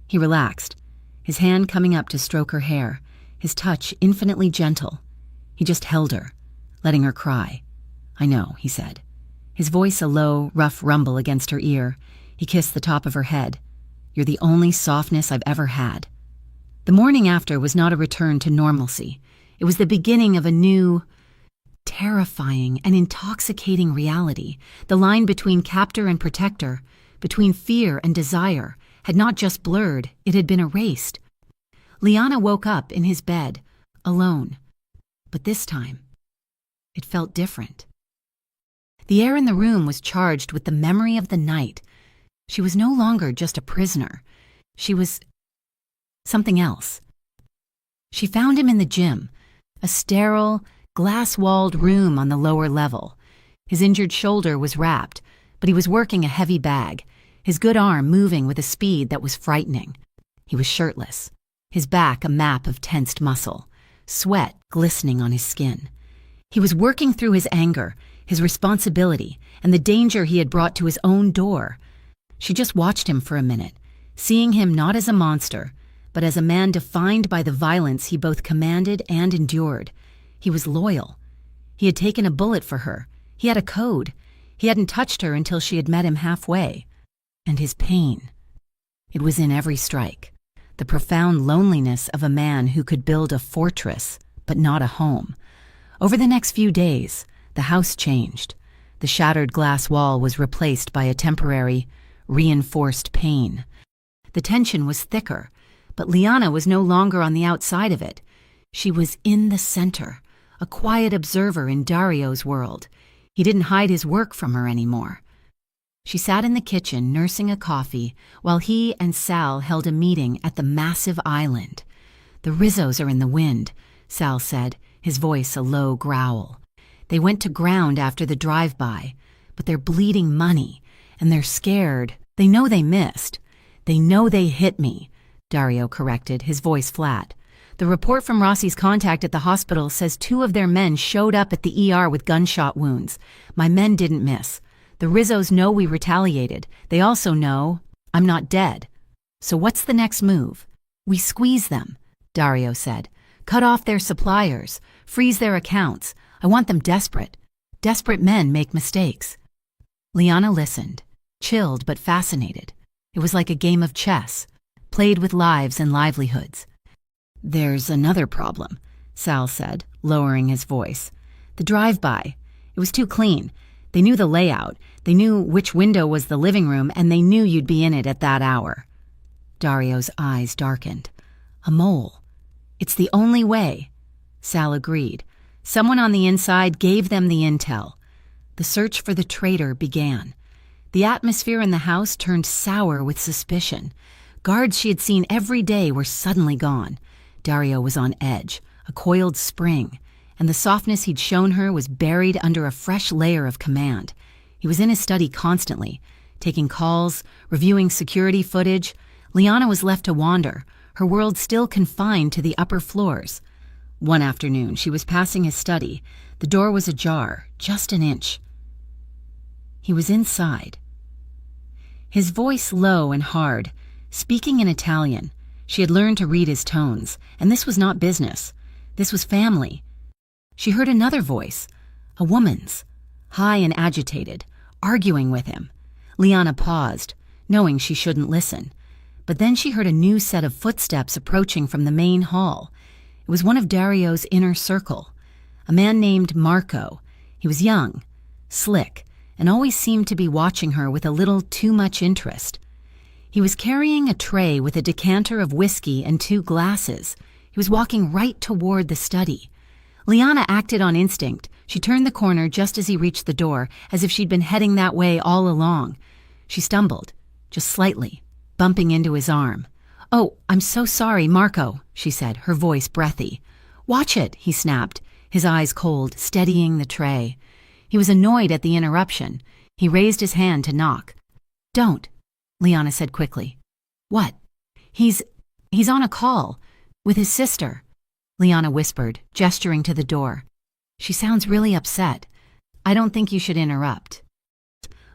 S1: He relaxed, his hand coming up to stroke her hair, his touch infinitely gentle. He just held her, letting her cry. "I know," he said, his voice a low, rough rumble against her ear. He kissed the top of her head. "You're the only softness I've ever had." The morning after was not a return to normalcy. It was the beginning of a new, terrifying and intoxicating reality. The line between captor and protector, between fear and desire, had not just blurred, it had been erased. Liana woke up in his bed, alone. But this time, it felt different. The air in the room was charged with the memory of the night. She was no longer just a prisoner. She was something else. She found him in the gym, a sterile, glass-walled room on the lower level. His injured shoulder was wrapped, but he was working a heavy bag, his good arm moving with a speed that was frightening. He was shirtless, his back a map of tensed muscle, sweat glistening on his skin. He was working through his anger, his responsibility, and the danger he had brought to his own door. She just watched him for a minute, seeing him not as a monster, but as a man defined by the violence he both commanded and endured. He was loyal. He had taken a bullet for her. He had a code. He hadn't touched her until she had met him halfway. And his pain. It was in every strike. The profound loneliness of a man who could build a fortress, but not a home. Over the next few days, the house changed. The shattered glass wall was replaced by a temporary, reinforced pane. The tension was thicker, but Liana was no longer on the outside of it. She was in the center, a quiet observer in Daario's world. He didn't hide his work from her anymore. She sat in the kitchen nursing a coffee while he and Sal held a meeting at the massive island. "The Rizzos are in the wind," Sal said, his voice a low growl. "They went to ground after the drive-by, but they're bleeding money, and they're scared. They know they missed. They know they hit me," Daario corrected, his voice flat. "The report from Rossi's contact at the hospital says 2 of their men showed up at the ER with gunshot wounds. My men didn't miss. The Rizzos know we retaliated. They also know I'm not dead. So what's the next move?" "We squeeze them," Daario said. "Cut off their suppliers. Freeze their accounts. I want them desperate. Desperate men make mistakes." Liana listened, chilled but fascinated. It was like a game of chess, played with lives and livelihoods. "There's another problem," Sal said, lowering his voice. "The drive-by. It was too clean. They knew the layout. They knew which window was the living room, and they knew you'd be in it at that hour." Daario's eyes darkened. "A mole. It's the only way." Sal agreed. Someone on the inside gave them the intel. The search for the traitor began. The atmosphere in the house turned sour with suspicion. Guards she had seen every day were suddenly gone. Daario was on edge, a coiled spring, and the softness he'd shown her was buried under a fresh layer of command. He was in his study constantly, taking calls, reviewing security footage. Liana was left to wander, her world still confined to the upper floors. One afternoon, she was passing his study. The door was ajar, just an inch. He was inside. His voice low and hard, speaking in Italian. She had learned to read his tones, and this was not business. This was family. She heard another voice, a woman's, high and agitated, arguing with him. Liana paused, knowing she shouldn't listen. But then she heard a new set of footsteps approaching from the main hall. It was one of Daario's inner circle, a man named Marco. He was young, slick, and always seemed to be watching her with a little too much interest. He was carrying a tray with a decanter of whiskey and 2 glasses. He was walking right toward the study. Liana acted on instinct. She turned the corner just as he reached the door, as if she'd been heading that way all along. She stumbled, just slightly, bumping into his arm. "Oh, I'm so sorry, Marco," she said, her voice breathy. "Watch it," he snapped, his eyes cold, steadying the tray. He was annoyed at the interruption. He raised his hand to knock. "Don't," Liana said quickly. "What?" He's on a call, with his sister," Liana whispered, gesturing to the door. "She sounds really upset. I don't think you should interrupt."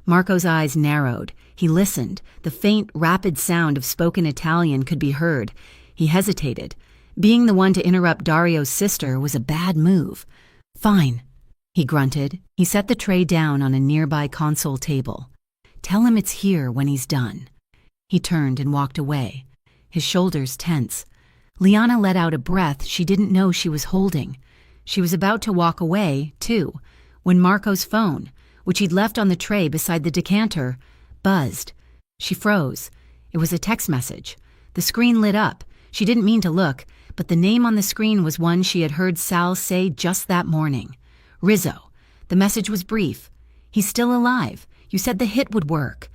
S1: Marco's eyes narrowed. He listened. The faint, rapid sound of spoken Italian could be heard. He hesitated. Being the one to interrupt Daario's sister was a bad move. "Fine," he grunted. He set the tray down on a nearby console table. "Tell him it's here when he's done." He turned and walked away, his shoulders tense. Liana let out a breath she didn't know she was holding. She was about to walk away, too, when Marco's phone, which he'd left on the tray beside the decanter, buzzed. She froze. It was a text message. The screen lit up. She didn't mean to look, but the name on the screen was one she had heard Sal say just that morning. "Rizzo." The message was brief. "He's still alive. You said the hit would work.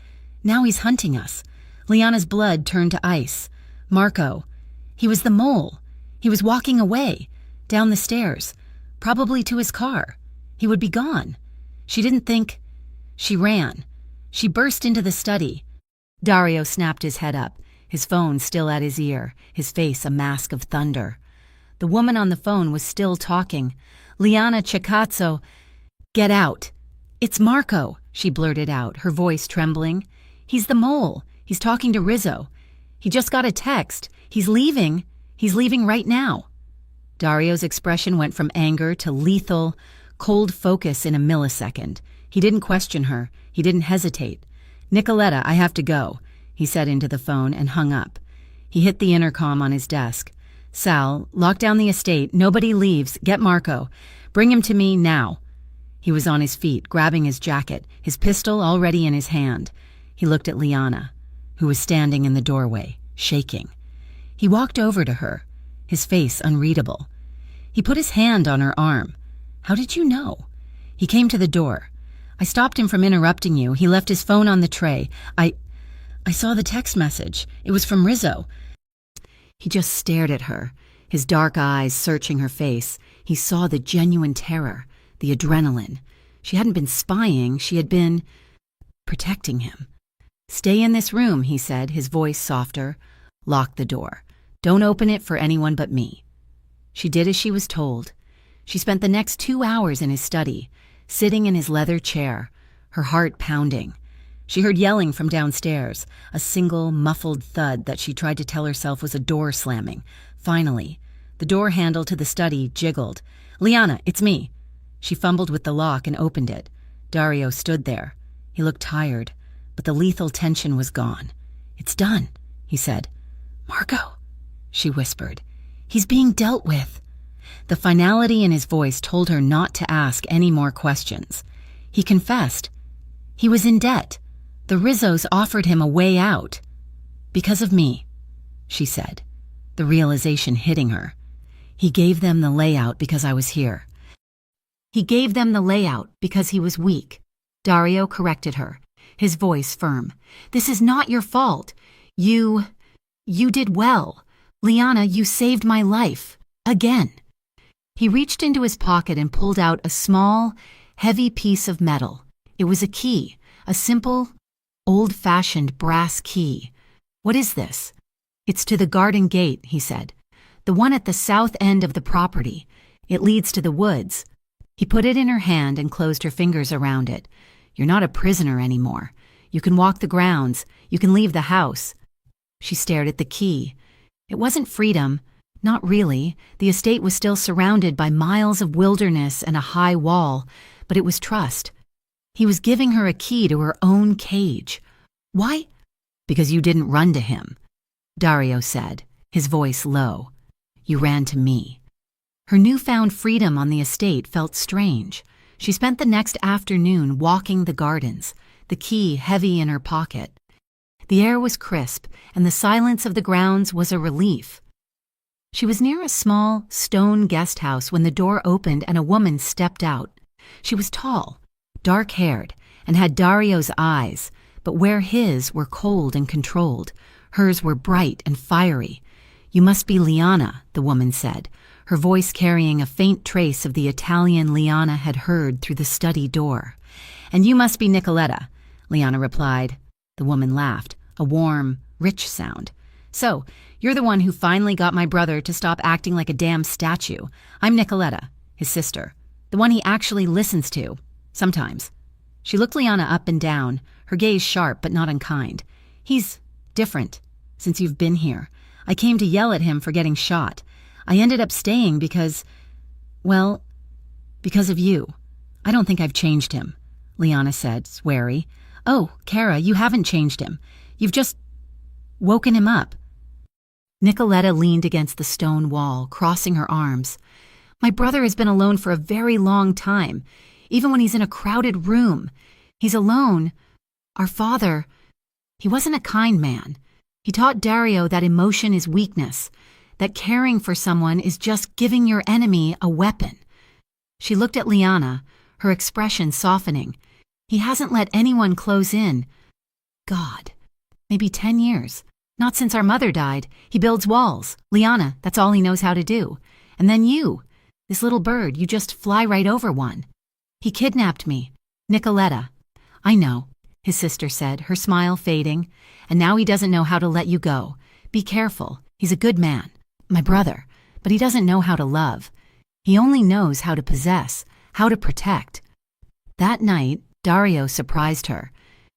S1: Now he's hunting us." Liana's blood turned to ice. Marco. He was the mole. He was walking away, down the stairs, probably to his car. He would be gone. She didn't think. She ran. She burst into the study. Daario snapped his head up, his phone still at his ear, his face a mask of thunder. The woman on the phone was still talking. "Liana Cicazzo, get out." "It's Marco," she blurted out, her voice trembling. "He's the mole. He's talking to Rizzo. He just got a text. He's leaving. He's leaving right now." Daario's expression went from anger to lethal, cold focus in a millisecond. He didn't question her. He didn't hesitate. "Nicoletta, I have to go," he said into the phone and hung up. He hit the intercom on his desk. "Sal, lock down the estate. Nobody leaves. Get Marco. Bring him to me now." He was on his feet, grabbing his jacket, his pistol already in his hand. He looked at Liana, who was standing in the doorway, shaking. He walked over to her, his face unreadable. He put his hand on her arm. "How did you know?" He came to the door. "I stopped him from interrupting you. He left his phone on the tray. I saw the text message. It was from Rizzo." He just stared at her, his dark eyes searching her face. He saw the genuine terror, the adrenaline. She hadn't been spying. She had been protecting him. "Stay in this room," he said, his voice softer. "Lock the door. Don't open it for anyone but me." She did as she was told. She spent the next 2 hours in his study, sitting in his leather chair, her heart pounding. She heard yelling from downstairs, a single, muffled thud that she tried to tell herself was a door slamming. Finally, the door handle to the study jiggled. "Liana, it's me." She fumbled with the lock and opened it. Daario stood there. He looked tired, but the lethal tension was gone. "It's done," he said. "Marco," she whispered. "He's being dealt with." The finality in his voice told her not to ask any more questions. He confessed. He was in debt. The Rizzos offered him a way out. "Because of me," she said, the realization hitting her. "He gave them the layout because I was here." "He gave them the layout because he was weak." Daario corrected her, his voice firm. "This is not your fault. You did well. Liana, you saved my life. Again." He reached into his pocket and pulled out a small, heavy piece of metal. It was a key, a simple, old-fashioned brass key. "What is this?" "It's to the garden gate," he said. the one at the south end of the property. It leads to the woods." He put it in her hand and closed her fingers around it. "You're not a prisoner anymore. You can walk the grounds. You can leave the house." She stared at the key. It wasn't freedom. Not really. The estate was still surrounded by miles of wilderness and a high wall, but it was trust. He was giving her a key to her own cage. "Why?" "Because you didn't run to him," Daario said, his voice low. "You ran to me." Her newfound freedom on the estate felt strange. She spent the next afternoon walking the gardens, the key heavy in her pocket. The air was crisp, and the silence of the grounds was a relief. She was near a small, stone guest house when the door opened and a woman stepped out. She was tall, dark-haired, and had Daario's eyes, but where his were cold and controlled, hers were bright and fiery. "You must be Liana," the woman said, her voice carrying a faint trace of the Italian Liana had heard through the study door. "And you must be Nicoletta," Liana replied. The woman laughed, a warm, rich sound. "So, you're the one who finally got my brother to stop acting like a damn statue. I'm Nicoletta, his sister, the one he actually listens to, sometimes." She looked Liana up and down, her gaze sharp but not unkind. "He's different since you've been here. I came to yell at him for getting shot. I ended up staying because of you. I don't think I've changed him," Liana said, wary. "Oh, Kara, you haven't changed him. You've just woken him up." Nicoletta leaned against the stone wall, crossing her arms. "My brother has been alone for a very long time, even when he's in a crowded room. He's alone. Our father, he wasn't a kind man. He taught Daario that emotion is weakness, that caring for someone is just giving your enemy a weapon." She looked at Liana, her expression softening. "He hasn't let anyone close in. God, maybe 10 years. Not since our mother died. He builds walls. Liana, that's all he knows how to do. And then you, this little bird, you just fly right over one. He kidnapped me. Nicoletta." "I know," his sister said, her smile fading. "And now he doesn't know how to let you go. Be careful. He's a good man. My brother. But he doesn't know how to love. He only knows how to possess, how to protect." That night, Daario surprised her.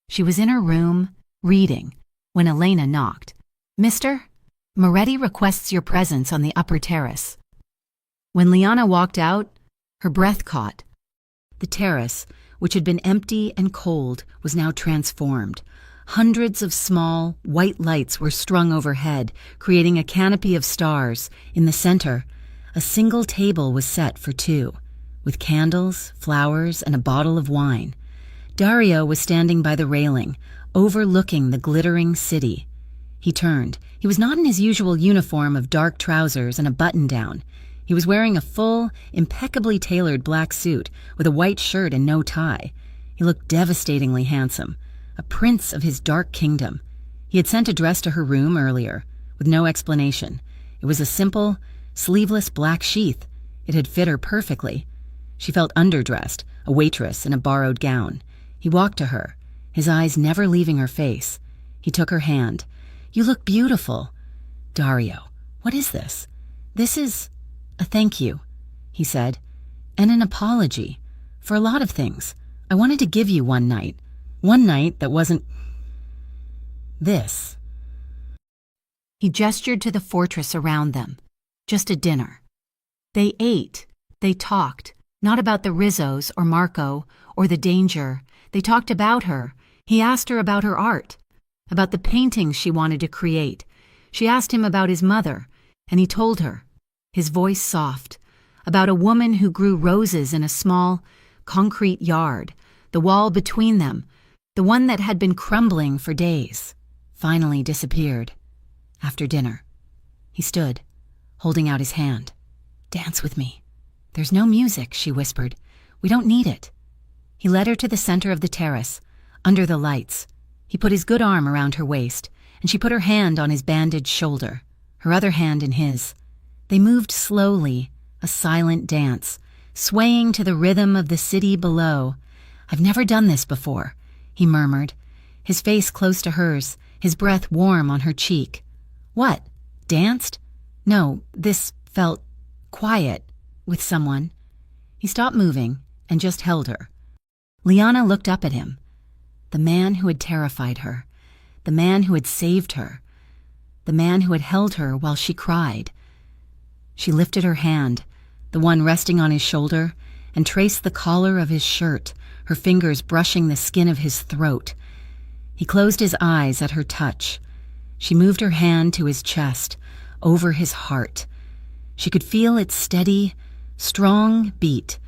S1: She was in her room, reading, when Elena knocked. "Mister, Moretti requests your presence on the upper terrace." When Liana walked out, her breath caught. The terrace, which had been empty and cold, was now transformed. Hundreds of small, white lights were strung overhead, creating a canopy of stars. In the center, a single table was set for two, with candles, flowers, and a bottle of wine. Daario was standing by the railing, overlooking the glittering city. He turned. He was not in his usual uniform of dark trousers and a button-down. He was wearing a full, impeccably tailored black suit with a white shirt and no tie. He looked devastatingly handsome, a prince of his dark kingdom. He had sent a dress to her room earlier, with no explanation. It was a simple, sleeveless black sheath. It had fit her perfectly. She felt underdressed, a waitress in a borrowed gown. He walked to her, his eyes never leaving her face. He took her hand. "You look beautiful." "Daario, what is this?" "This is a thank you," he said, "and an apology for a lot of things. I wanted to give you one night that wasn't this." He gestured to the fortress around them. Just a dinner. They ate. They talked, not about the Rizzos or Marco or the danger. They talked about her. He asked her about her art, about the paintings she wanted to create. She asked him about his mother, and he told her, his voice soft, about a woman who grew roses in a small, concrete yard, the wall between them, the one that had been crumbling for days, finally disappeared. After dinner, he stood, holding out his hand. "Dance with me." "There's no music," she whispered. "We don't need it." He led her to the center of the terrace, under the lights. He put his good arm around her waist, and she put her hand on his bandaged shoulder, her other hand in his. They moved slowly, a silent dance, swaying to the rhythm of the city below. "I've never done this before," he murmured, his face close to hers, his breath warm on her cheek. "What? Danced?" No, this felt quiet with someone. He stopped moving and just held her. Liana looked up at him. The man who had terrified her. The man who had saved her. The man who had held her while she cried. She lifted her hand, the one resting on his shoulder, and traced the collar of his shirt, her fingers brushing the skin of his throat. He closed his eyes at her touch. She moved her hand to his chest, over his heart. She could feel its steady, strong beat.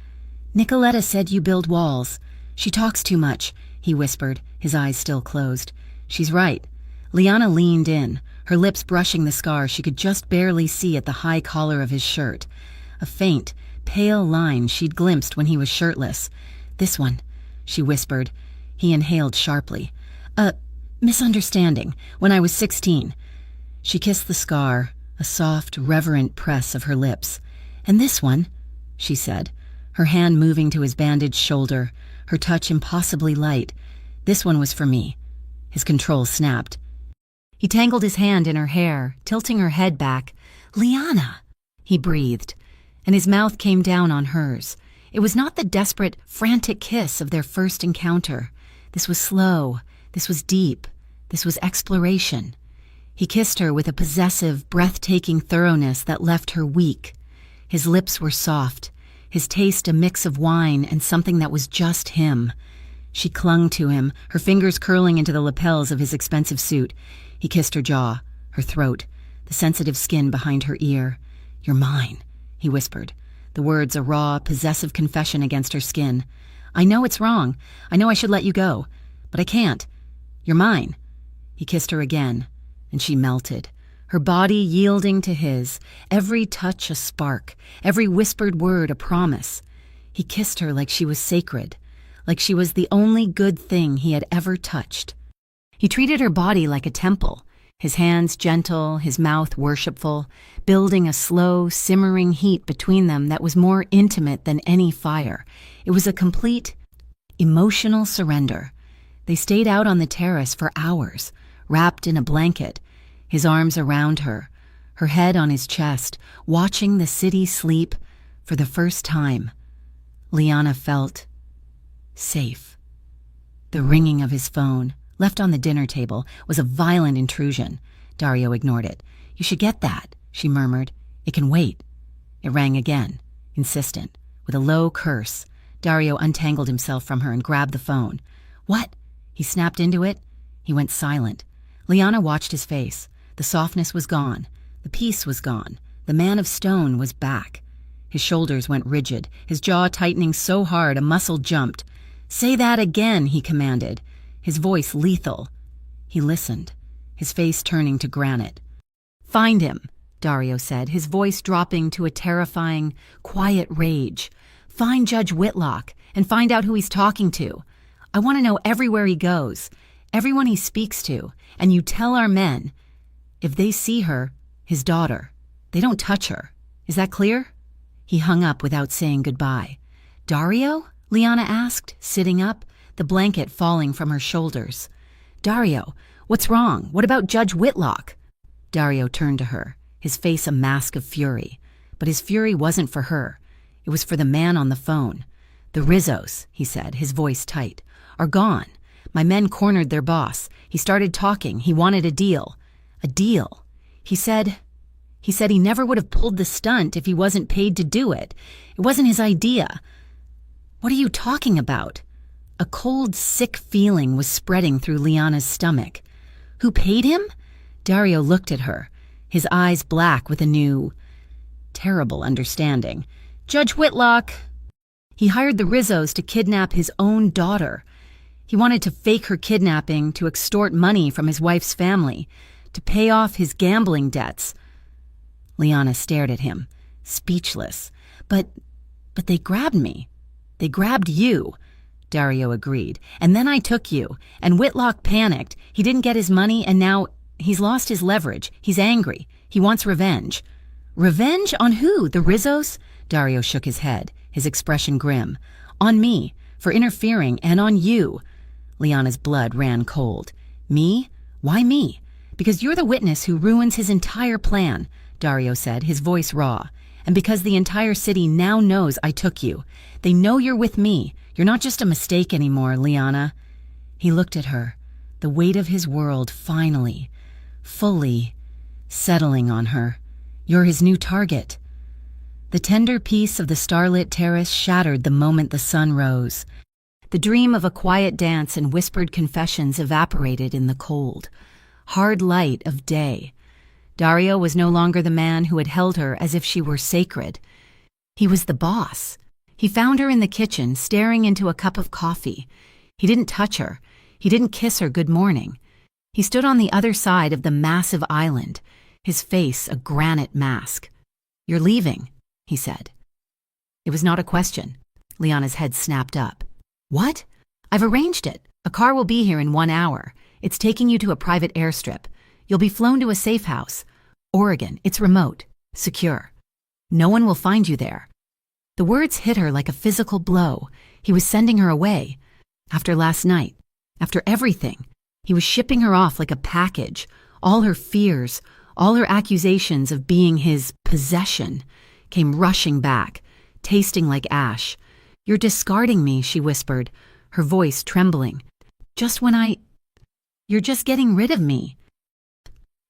S1: "Nicoletta said you build walls. She talks too much," he whispered, his eyes still closed. "She's right." Liana leaned in, her lips brushing the scar she could just barely see at the high collar of his shirt. A faint, pale line she'd glimpsed when he was shirtless. "This one," she whispered. He inhaled sharply. "A misunderstanding, when I was 16. She kissed the scar, a soft, reverent press of her lips. "And this one," she said, her hand moving to his bandaged shoulder, her touch impossibly light. "This one was for me." His control snapped. He tangled his hand in her hair, tilting her head back. "Liana," he breathed, and his mouth came down on hers. It was not the desperate, frantic kiss of their first encounter. This was slow. This was deep. This was exploration. He kissed her with a possessive, breathtaking thoroughness that left her weak. His lips were soft, his taste a mix of wine and something that was just him. She clung to him, her fingers curling into the lapels of his expensive suit. He kissed her jaw, her throat, the sensitive skin behind her ear. "You're mine," he whispered, the words a raw, possessive confession against her skin. "I know it's wrong. I know I should let you go. But I can't. You're mine." He kissed her again, and she melted, her body yielding to his, every touch a spark, every whispered word a promise. He kissed her like she was sacred, like she was the only good thing he had ever touched. He treated her body like a temple, his hands gentle, his mouth worshipful, building a slow, simmering heat between them that was more intimate than any fire. It was a complete, emotional surrender. They stayed out on the terrace for hours, wrapped in a blanket, his arms around her, her head on his chest, watching the city sleep for the first time. Liana felt safe. The ringing of his phone, left on the dinner table, was a violent intrusion. Daario ignored it. "You should get that," she murmured. "It can wait." It rang again, insistent, with a low curse. Daario untangled himself from her and grabbed the phone. "What?" He snapped into it. He went silent. Liana watched his face. The softness was gone. The peace was gone. The man of stone was back. His shoulders went rigid, his jaw tightening so hard a muscle jumped. "Say that again," he commanded, his voice lethal. He listened, his face turning to granite. "Find him," Daario said, his voice dropping to a terrifying, quiet rage. "Find Judge Whitlock and find out who he's talking to. I want to know everywhere he goes, everyone he speaks to, and you tell our men, if they see her, his daughter, they don't touch her. Is that clear?" He hung up without saying goodbye. "Daario?" Liana asked, sitting up, the blanket falling from her shoulders. "Daario, what's wrong? What about Judge Whitlock?" Daario turned to her, his face a mask of fury. But his fury wasn't for her. It was for the man on the phone. "The Rizzos," he said, his voice tight, "are gone. My men cornered their boss. He started talking. He wanted a deal. A deal. He said he never would have pulled the stunt if he wasn't paid to do it. It wasn't his idea." "What are you talking about?" A cold, sick feeling was spreading through Liana's stomach. "Who paid him?" Daario looked at her, his eyes black with a new, terrible understanding. "Judge Whitlock. He hired the Rizzos to kidnap his own daughter. He wanted to fake her kidnapping to extort money from his wife's family, to pay off his gambling debts." Liana stared at him, speechless. But they grabbed me. They grabbed you," Daario agreed. "And then I took you, and Whitlock panicked. He didn't get his money, and now he's lost his leverage. He's angry. He wants revenge." "Revenge on who? The Rizzos?" Daario shook his head, his expression grim. "On me, for interfering, and on you." Liana's blood ran cold. "Me? Why me?" "Because you're the witness who ruins his entire plan. Daario said, his voice raw. "And because the entire city now knows I took you. They know you're with me. You're not just a mistake anymore, Liana." He looked at her, the weight of his world finally, fully settling on her. "You're his new target." The tender peace of the starlit terrace shattered the moment the sun rose. The dream of a quiet dance and whispered confessions evaporated in the cold, hard light of day. Daario was no longer the man who had held her as if she were sacred. He was the boss. He found her in the kitchen, staring into a cup of coffee. He didn't touch her. He didn't kiss her good morning. He stood on the other side of the massive island, his face a granite mask. "You're leaving," he said. It was not a question. Liana's head snapped up. "What? I've arranged it. A car will be here in 1 hour. It's taking you to a private airstrip. You'll be flown to a safe house. Oregon, it's remote, secure. No one will find you there." The words hit her like a physical blow. He was sending her away. After last night, after everything, he was shipping her off like a package. All her fears, all her accusations of being his possession came rushing back, tasting like ash. "You're discarding me," she whispered, her voice trembling. You're just getting rid of me."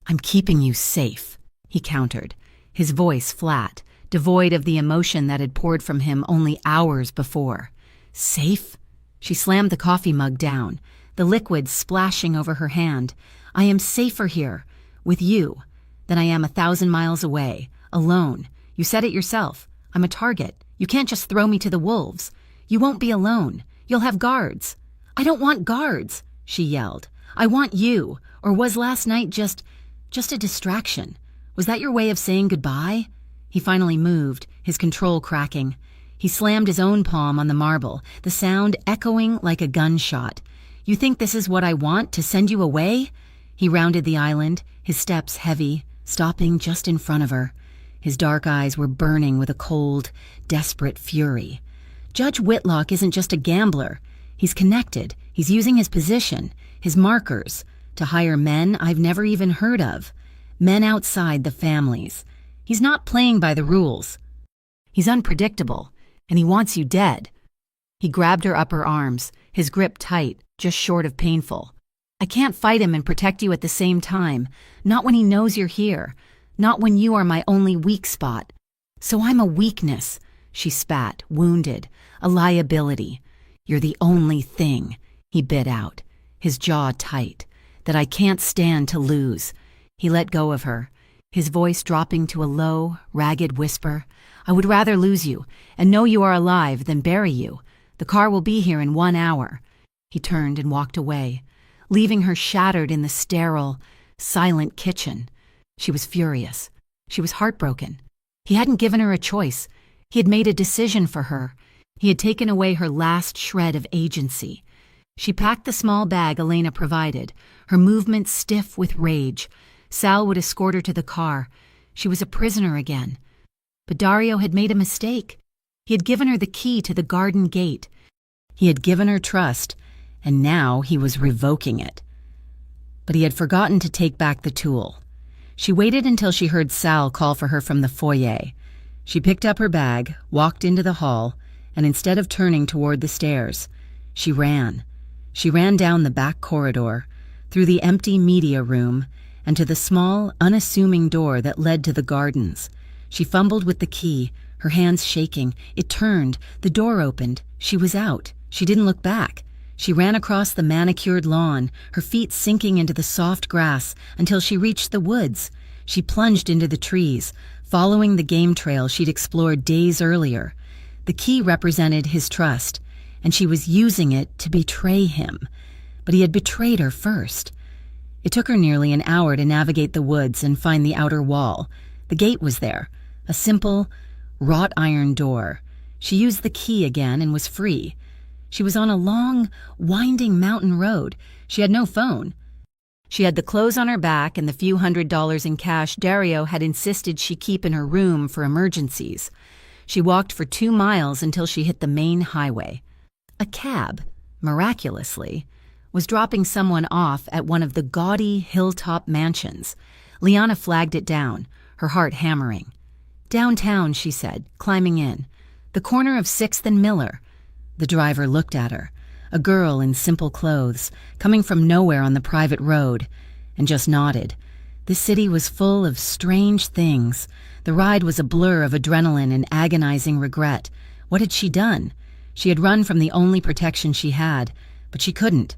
S1: "I'm keeping you safe," he countered, his voice flat, devoid of the emotion that had poured from him only hours before. "Safe?" She slammed the coffee mug down, the liquid splashing over her hand. "I am safer here, with you, than I am 1,000 miles away, alone. You said it yourself. I'm a target. You can't just throw me to the wolves. You won't be alone. You'll have guards." "I don't want guards," she yelled. "I want you. Or was last night just a distraction? Was that your way of saying goodbye?" He finally moved, his control cracking. He slammed his own palm on the marble, the sound echoing like a gunshot. "You think this is what I want, to send you away?" He rounded the island, his steps heavy, stopping just in front of her. His dark eyes were burning with a cold, desperate fury. "Judge Whitlock isn't just a gambler. He's connected. He's using his position, his markers, to hire men I've never even heard of. Men outside the families. He's not playing by the rules. He's unpredictable, and he wants you dead." He grabbed her upper arms, his grip tight, just short of painful. "I can't fight him and protect you at the same time. Not when he knows you're here. Not when you are my only weak spot. So I'm a weakness," she spat, wounded. "A liability. You're the only thing," he bit out, his jaw tight, "that I can't stand to lose." He let go of her, his voice dropping to a low, ragged whisper. "I would rather lose you and know you are alive than bury you. The car will be here in 1 hour." He turned and walked away, leaving her shattered in the sterile, silent kitchen. She was furious. She was heartbroken. He hadn't given her a choice. He had made a decision for her. He had taken away her last shred of agency. She packed the small bag Elena provided, her movements stiff with rage. Sal would escort her to the car. She was a prisoner again. But Daario had made a mistake. He had given her the key to the garden gate. He had given her trust, and now he was revoking it. But he had forgotten to take back the tool. She waited until she heard Sal call for her from the foyer. She picked up her bag, walked into the hall, and instead of turning toward the stairs, she ran. She ran down the back corridor, through the empty media room, and to the small, unassuming door that led to the gardens. She fumbled with the key, her hands shaking. It turned, the door opened. She was out. She didn't look back. She ran across the manicured lawn, her feet sinking into the soft grass until she reached the woods. She plunged into the trees, following the game trail she'd explored days earlier. The key represented his trust, and she was using it to betray him. But he had betrayed her first. It took her nearly an hour to navigate the woods and find the outer wall. The gate was there, a simple, wrought iron door. She used the key again and was free. She was on a long, winding mountain road. She had no phone. She had the clothes on her back and the few $100s in cash Daario had insisted she keep in her room for emergencies. She walked for 2 miles until she hit the main highway. A cab, miraculously, was dropping someone off at one of the gaudy hilltop mansions. Liana flagged it down, her heart hammering. "Downtown," she said, climbing in. "The corner of 6th and Miller." The driver looked at her, a girl in simple clothes, coming from nowhere on the private road, and just nodded. This city was full of strange things. The ride was a blur of adrenaline and agonizing regret. What had she done? She had run from the only protection she had, but she couldn't.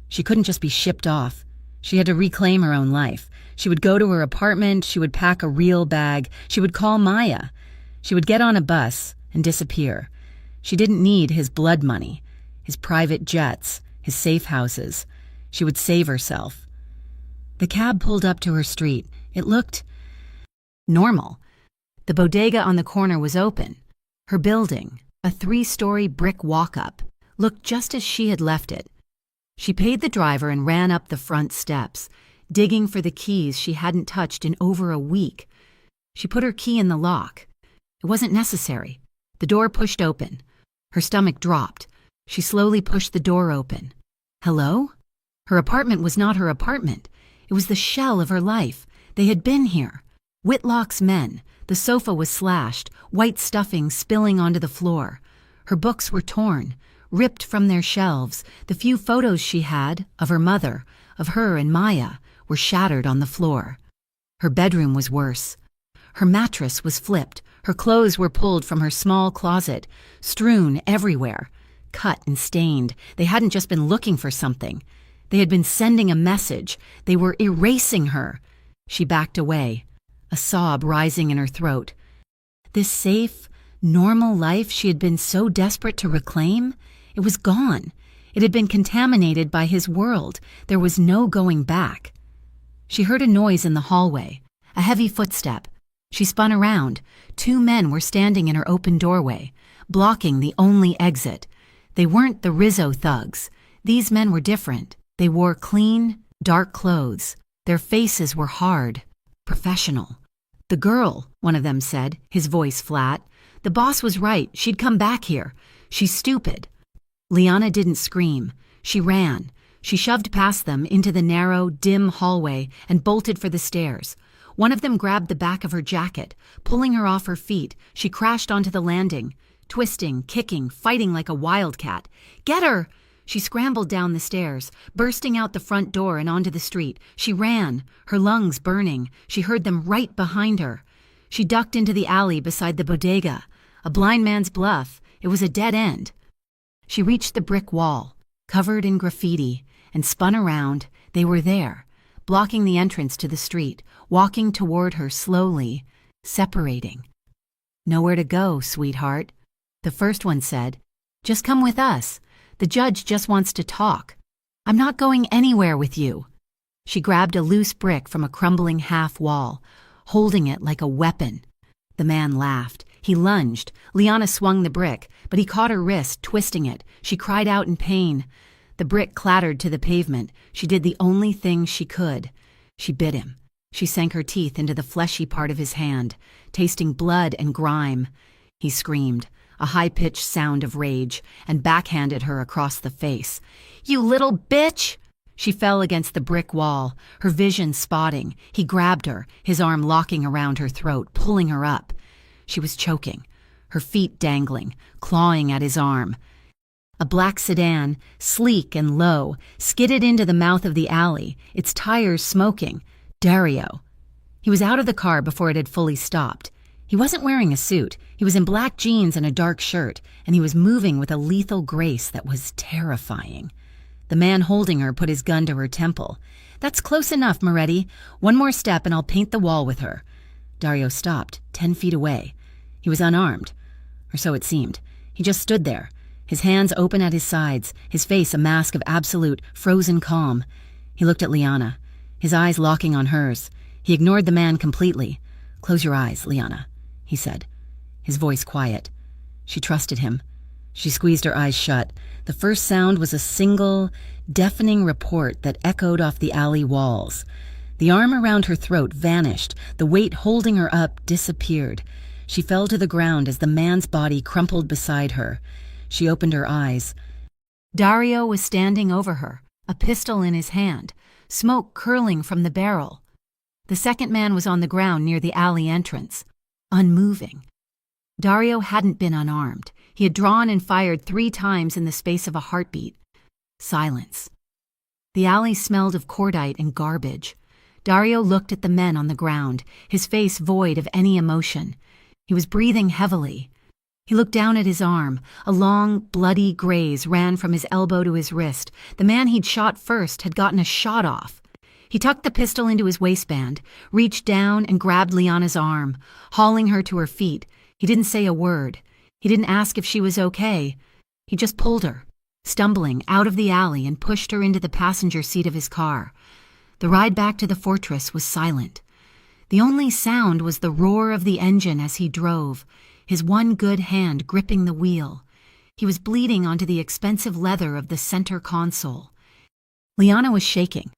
S1: She couldn't just be shipped off. She had to reclaim her own life. She would go to her apartment, she would pack a real bag, she would call Maya. She would get on a bus and disappear. She didn't need his blood money, his private jets, his safe houses. She would save herself. The cab pulled up to her street. It looked normal. The bodega on the corner was open. Her building, a 3-story brick walk-up, looked just as she had left it. She paid the driver and ran up the front steps, digging for the keys she hadn't touched in over a week. She put her key in the lock. It wasn't necessary. The door pushed open. Her stomach dropped. She slowly pushed the door open. Hello? Her apartment was not her apartment. It was the shell of her life. They had been here. Whitlock's men. The sofa was slashed, white stuffing spilling onto the floor. Her books were torn, ripped from their shelves. The few photos she had, of her mother, of her and Maya, were shattered on the floor. Her bedroom was worse. Her mattress was flipped. Her clothes were pulled from her small closet, strewn everywhere. Cut and stained. They hadn't just been looking for something. They had been sending a message. They were erasing her. She backed away, a sob rising in her throat. This safe, normal life she had been so desperate to reclaim, it was gone. It had been contaminated by his world. There was no going back. She heard a noise in the hallway, a heavy footstep. She spun around. 2 men were standing in her open doorway, blocking the only exit. They weren't the Rizzo thugs. These men were different. They wore clean, dark clothes. Their faces were hard, professional. "The girl," one of them said, his voice flat. "The boss was right. She'd come back here. She's stupid." Liana didn't scream. She ran. She shoved past them into the narrow, dim hallway and bolted for the stairs. One of them grabbed the back of her jacket. Pulling her off her feet, she crashed onto the landing, twisting, kicking, fighting like a wildcat. "Get her!" She scrambled down the stairs, bursting out the front door and onto the street. She ran, her lungs burning. She heard them right behind her. She ducked into the alley beside the bodega. A blind man's bluff. It was a dead end. She reached the brick wall, covered in graffiti, and spun around. They were there, blocking the entrance to the street, walking toward her slowly, separating. "Nowhere to go, sweetheart," the first one said. "Just come with us. The judge just wants to talk." "I'm not going anywhere with you." She grabbed a loose brick from a crumbling half wall, holding it like a weapon. The man laughed. He lunged. Liana swung the brick, but he caught her wrist, twisting it. She cried out in pain. The brick clattered to the pavement. She did the only thing she could. She bit him. She sank her teeth into the fleshy part of his hand, tasting blood and grime. He screamed, a high-pitched sound of rage, and backhanded her across the face. "You little bitch!" She fell against the brick wall, her vision spotting. He grabbed her, his arm locking around her throat, pulling her up. She was choking, her feet dangling, clawing at his arm. A black sedan, sleek and low, skidded into the mouth of the alley, its tires smoking. Daario. He was out of the car before it had fully stopped. He wasn't wearing a suit. He was in black jeans and a dark shirt, and he was moving with a lethal grace that was terrifying. The man holding her put his gun to her temple. "That's close enough, Moretti. One more step and I'll paint the wall with her." Daario stopped, 10 feet away. He was unarmed, or so it seemed. He just stood there, his hands open at his sides, his face a mask of absolute, frozen calm. He looked at Liana, his eyes locking on hers. He ignored the man completely. "Close your eyes, Liana," he said, his voice quiet. She trusted him. She squeezed her eyes shut. The first sound was a single, deafening report that echoed off the alley walls. The arm around her throat vanished. The weight holding her up disappeared. She fell to the ground as the man's body crumpled beside her. She opened her eyes. Daario was standing over her, a pistol in his hand, smoke curling from the barrel. The second man was on the ground near the alley entrance, unmoving. Daario hadn't been unarmed. He had drawn and fired 3 times in the space of a heartbeat. Silence. The alley smelled of cordite and garbage. Daario looked at the men on the ground, his face void of any emotion. He was breathing heavily. He looked down at his arm. A long, bloody graze ran from his elbow to his wrist. The man he'd shot first had gotten a shot off. He tucked the pistol into his waistband, reached down and grabbed Liana's arm, hauling her to her feet. He didn't say a word. He didn't ask if she was okay. He just pulled her, stumbling out of the alley, and pushed her into the passenger seat of his car. The ride back to the fortress was silent. The only sound was the roar of the engine as he drove, his one good hand gripping the wheel. He was bleeding onto the expensive leather of the center console. Liana was shaking,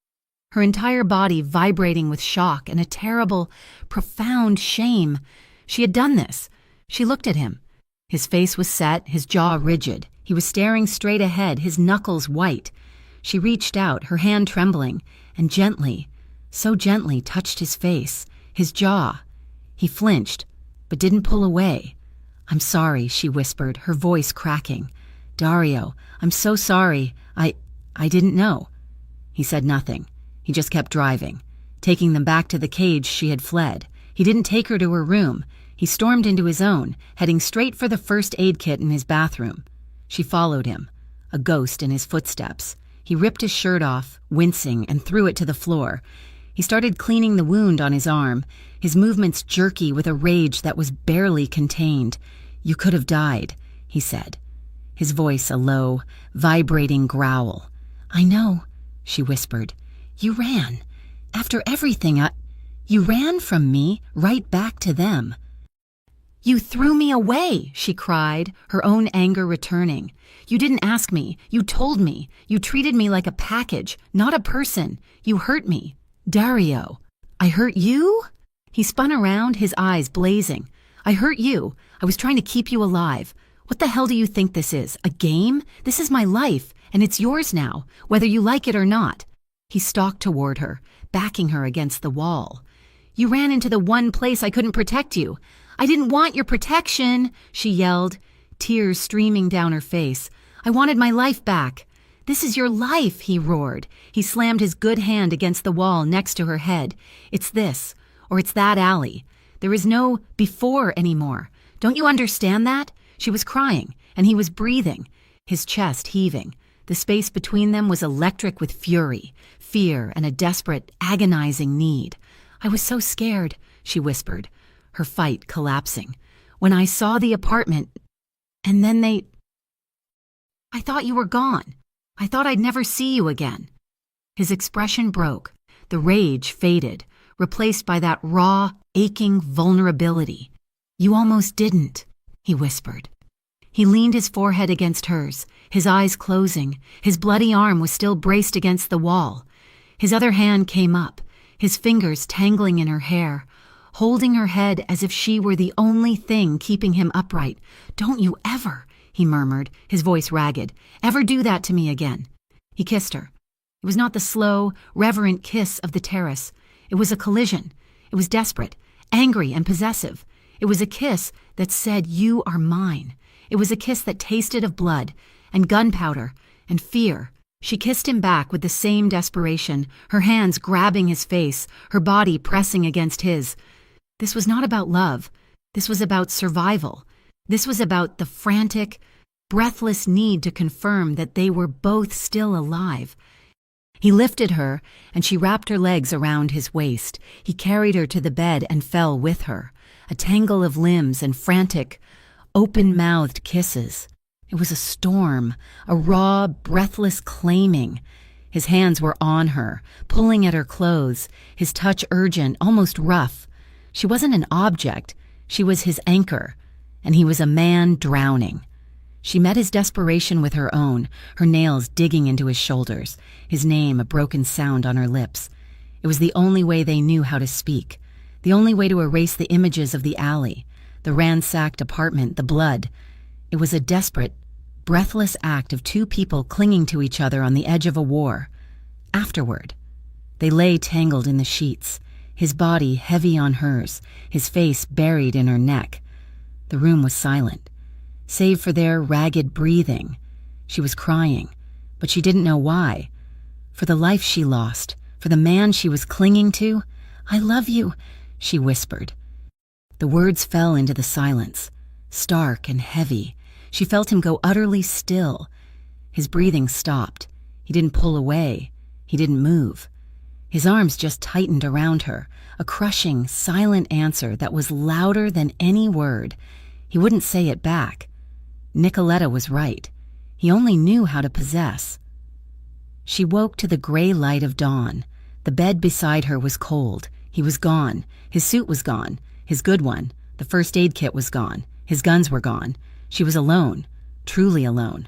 S1: her entire body vibrating with shock and a terrible, profound shame. She had done this. She looked at him. His face was set, his jaw rigid. He was staring straight ahead, his knuckles white. She reached out, her hand trembling, and gently, so gently, touched his face, his jaw. He flinched, but didn't pull away. "I'm sorry," she whispered, her voice cracking. "Daario, I'm so sorry. I didn't know." He said nothing. He just kept driving, taking them back to the cage she had fled. He didn't take her to her room. He stormed into his own, heading straight for the first aid kit in his bathroom. She followed him, a ghost in his footsteps. He ripped his shirt off, wincing, and threw it to the floor. He started cleaning the wound on his arm, his movements jerky with a rage that was barely contained. "You could have died," he said, his voice a low, vibrating growl. "I know," she whispered. "You ran. After everything, you ran from me right back to them." "You threw me away," she cried, her own anger returning. "You didn't ask me. You told me. You treated me like a package, not a person. You hurt me. Daario." "I hurt you?" He spun around, his eyes blazing. "I hurt you. I was trying to keep you alive. What the hell do you think this is? A game? This is my life, and it's yours now, whether you like it or not." He stalked toward her, backing her against the wall. "You ran into the one place I couldn't protect you. I didn't want your protection," she yelled, tears streaming down her face. "I wanted my life back." "This is your life," he roared. He slammed his good hand against the wall next to her head. "It's this, or it's that alley. There is no before anymore. Don't you understand that?" She was crying, and he was breathing, his chest heaving. The space between them was electric with fury, fear, and a desperate, agonizing need. "I was so scared," she whispered, her fight collapsing. "When I saw the apartment, and then I thought you were gone. I thought I'd never see you again." His expression broke. The rage faded, replaced by that raw, aching vulnerability. "You almost didn't," he whispered. He leaned his forehead against hers, his eyes closing. His bloody arm was still braced against the wall. His other hand came up, his fingers tangling in her hair, holding her head as if she were the only thing keeping him upright. "Don't you ever," he murmured, his voice ragged, "ever do that to me again." He kissed her. It was not the slow, reverent kiss of the terrace. It was a collision. It was desperate, angry, and possessive. It was a kiss that said, "You are mine." It was a kiss that tasted of blood and gunpowder and fear. She kissed him back with the same desperation, her hands grabbing his face, her body pressing against his. This was not about love. This was about survival. This was about the frantic, breathless need to confirm that they were both still alive. He lifted her, and she wrapped her legs around his waist. He carried her to the bed and fell with her, a tangle of limbs and frantic, open-mouthed kisses. It was a storm, a raw, breathless claiming. His hands were on her, pulling at her clothes, his touch urgent, almost rough. She wasn't an object. She was his anchor, and he was a man drowning. She met his desperation with her own, her nails digging into his shoulders, his name a broken sound on her lips. It was the only way they knew how to speak, the only way to erase the images of the alley, the ransacked apartment, the blood. It was a desperate, breathless act of two people clinging to each other on the edge of a war. Afterward, they lay tangled in the sheets, his body heavy on hers, his face buried in her neck. The room was silent, save for their ragged breathing. She was crying, but she didn't know why. For the life she lost, for the man she was clinging to. "I love you," she whispered. The words fell into the silence, stark and heavy. She felt him go utterly still. His breathing stopped. He didn't pull away. He didn't move. His arms just tightened around her, a crushing, silent answer that was louder than any word. He wouldn't say it back. Nicoletta was right. He only knew how to possess. She woke to the gray light of dawn. The bed beside her was cold. He was gone. His suit was gone. His good one. The first aid kit was gone. His guns were gone. She was alone, truly alone.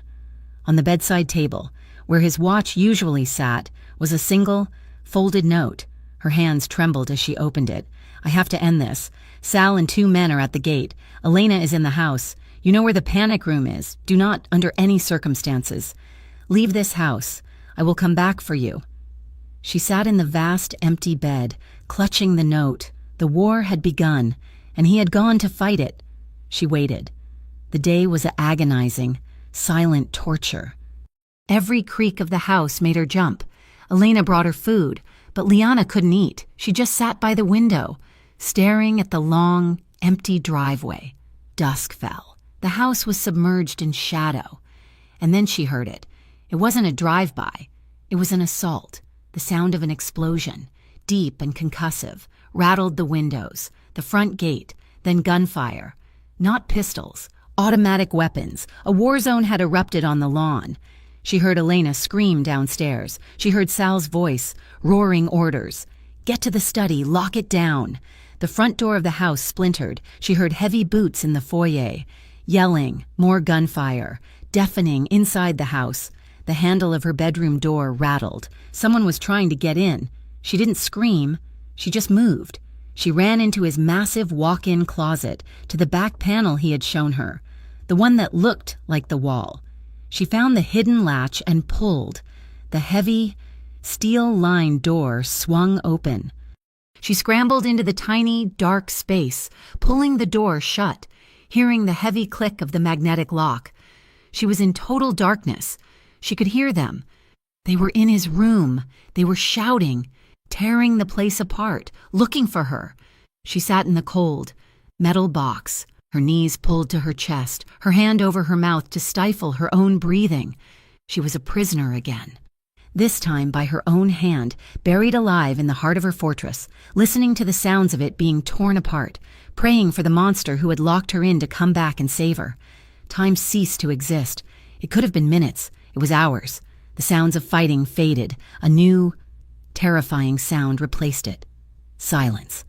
S1: On the bedside table, where his watch usually sat, was a single, folded note. Her hands trembled as she opened it. "I have to end this. Sal and 2 men are at the gate. Elena is in the house. You know where the panic room is. Do not, under any circumstances, leave this house. I will come back for you." She sat in the vast, empty bed, clutching the note. The war had begun, and he had gone to fight it. She waited. The day was agonizing, silent torture. Every creak of the house made her jump. Elena brought her food, but Liana couldn't eat. She just sat by the window, staring at the long, empty driveway. Dusk fell. The house was submerged in shadow. And then she heard it. It wasn't a drive-by. It was an assault. The sound of an explosion, deep and concussive, rattled the windows, the front gate, then gunfire. Not pistols, automatic weapons. A war zone had erupted on the lawn. She heard Elena scream downstairs. She heard Sal's voice, roaring orders. "Get to the study, lock it down." The front door of the house splintered. She heard heavy boots in the foyer. Yelling, more gunfire, deafening inside the house. The handle of her bedroom door rattled. Someone was trying to get in. She didn't scream. She just moved. She ran into his massive walk-in closet, to the back panel he had shown her, the one that looked like the wall. She found the hidden latch and pulled. The heavy, steel-lined door swung open. She scrambled into the tiny, dark space, pulling the door shut, hearing the heavy click of the magnetic lock. She was in total darkness. She could hear them. They were in his room. They were shouting, tearing the place apart, looking for her. She sat in the cold, metal box, her knees pulled to her chest, her hand over her mouth to stifle her own breathing. She was a prisoner again. This time by her own hand, buried alive in the heart of her fortress, listening to the sounds of it being torn apart, praying for the monster who had locked her in to come back and save her. Time ceased to exist. It could have been minutes. It was hours. The sounds of fighting faded. A new, terrifying sound replaced it. Silence.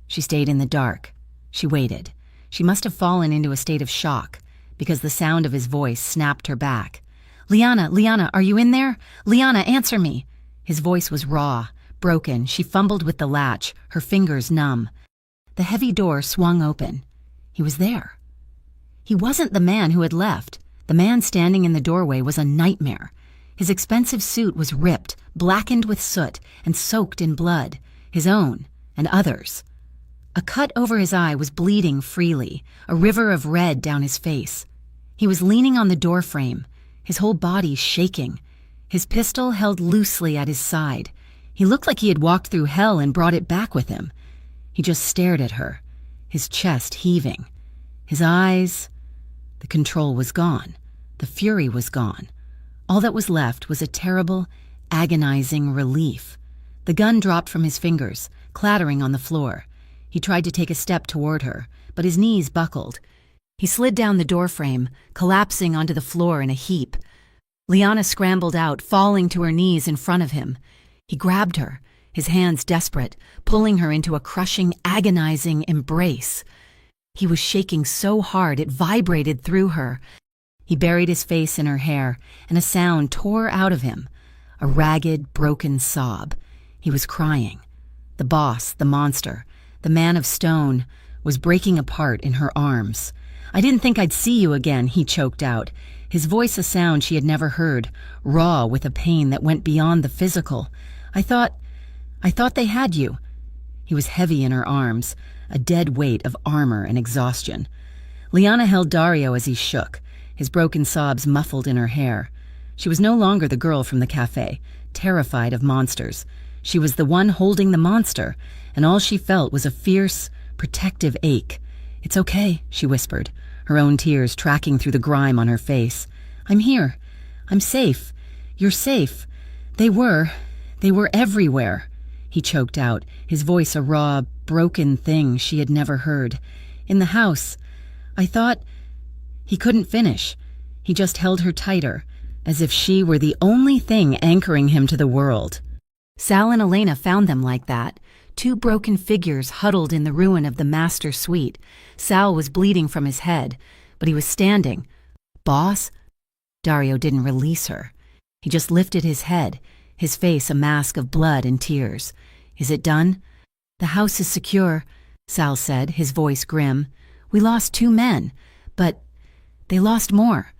S1: She stayed in the dark. She waited. She must have fallen into a state of shock, because the sound of his voice snapped her back. "Liana, Liana, are you in there? Liana, answer me." His voice was raw, broken. She fumbled with the latch, her fingers numb. The heavy door swung open. He was there. He wasn't the man who had left. The man standing in the doorway was a nightmare. His expensive suit was ripped, blackened with soot, and soaked in blood, his own and others'. A cut over his eye was bleeding freely, a river of red down his face. He was leaning on the doorframe, his whole body shaking, his pistol held loosely at his side. He looked like he had walked through hell and brought it back with him. He just stared at her, his chest heaving. His eyes... The control was gone. The fury was gone. All that was left was a terrible, agonizing relief. The gun dropped from his fingers, clattering on the floor. He tried to take a step toward her, but his knees buckled. He slid down the doorframe, collapsing onto the floor in a heap. Liana scrambled out, falling to her knees in front of him. He grabbed her, his hands desperate, pulling her into a crushing, agonizing embrace. He was shaking so hard it vibrated through her. He buried his face in her hair, and a sound tore out of him, a ragged, broken sob. He was crying. The boss, the monster, the man of stone, was breaking apart in her arms. "I didn't think I'd see you again," he choked out, his voice a sound she had never heard, raw with a pain that went beyond the physical. I thought they had you." He was heavy in her arms, a dead weight of armor and exhaustion. Liana held Daario as he shook, his broken sobs muffled in her hair. She was no longer the girl from the cafe, terrified of monsters. She was the one holding the monster, and all she felt was a fierce, protective ache. "It's okay," she whispered, her own tears tracking through the grime on her face. "I'm here. I'm safe. You're safe. They were everywhere." He choked out, his voice a raw, broken thing she had never heard. "In the house. I thought—" He couldn't finish. He just held her tighter, as if she were the only thing anchoring him to the world. Sal and Elena found them like that, two broken figures huddled in the ruin of the master suite. Sal was bleeding from his head, but he was standing. "Boss?" Daario didn't release her. He just lifted his head, his face a mask of blood and tears. "Is it done?" "The house is secure," Sal said, his voice grim. "We lost 2 men, but they lost more.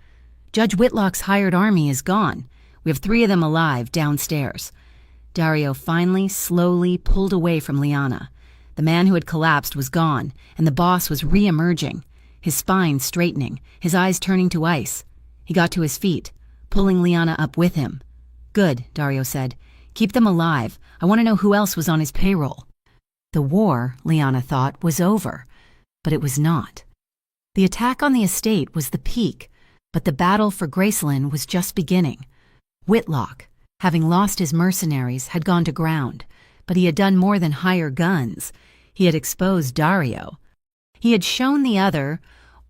S1: Judge Whitlock's hired army is gone. We have 3 of them alive downstairs." Daario finally, slowly pulled away from Liana. The man who had collapsed was gone, and the boss was re-emerging, his spine straightening, his eyes turning to ice. He got to his feet, pulling Liana up with him. "Good," Daario said. "Keep them alive. I want to know who else was on his payroll." The war, Liana thought, was over, but it was not. The attack on the estate was the peak, but the battle for Graceland was just beginning. Whitlock, having lost his mercenaries, had gone to ground, but he had done more than hire guns. He had exposed Daario. He had shown the other,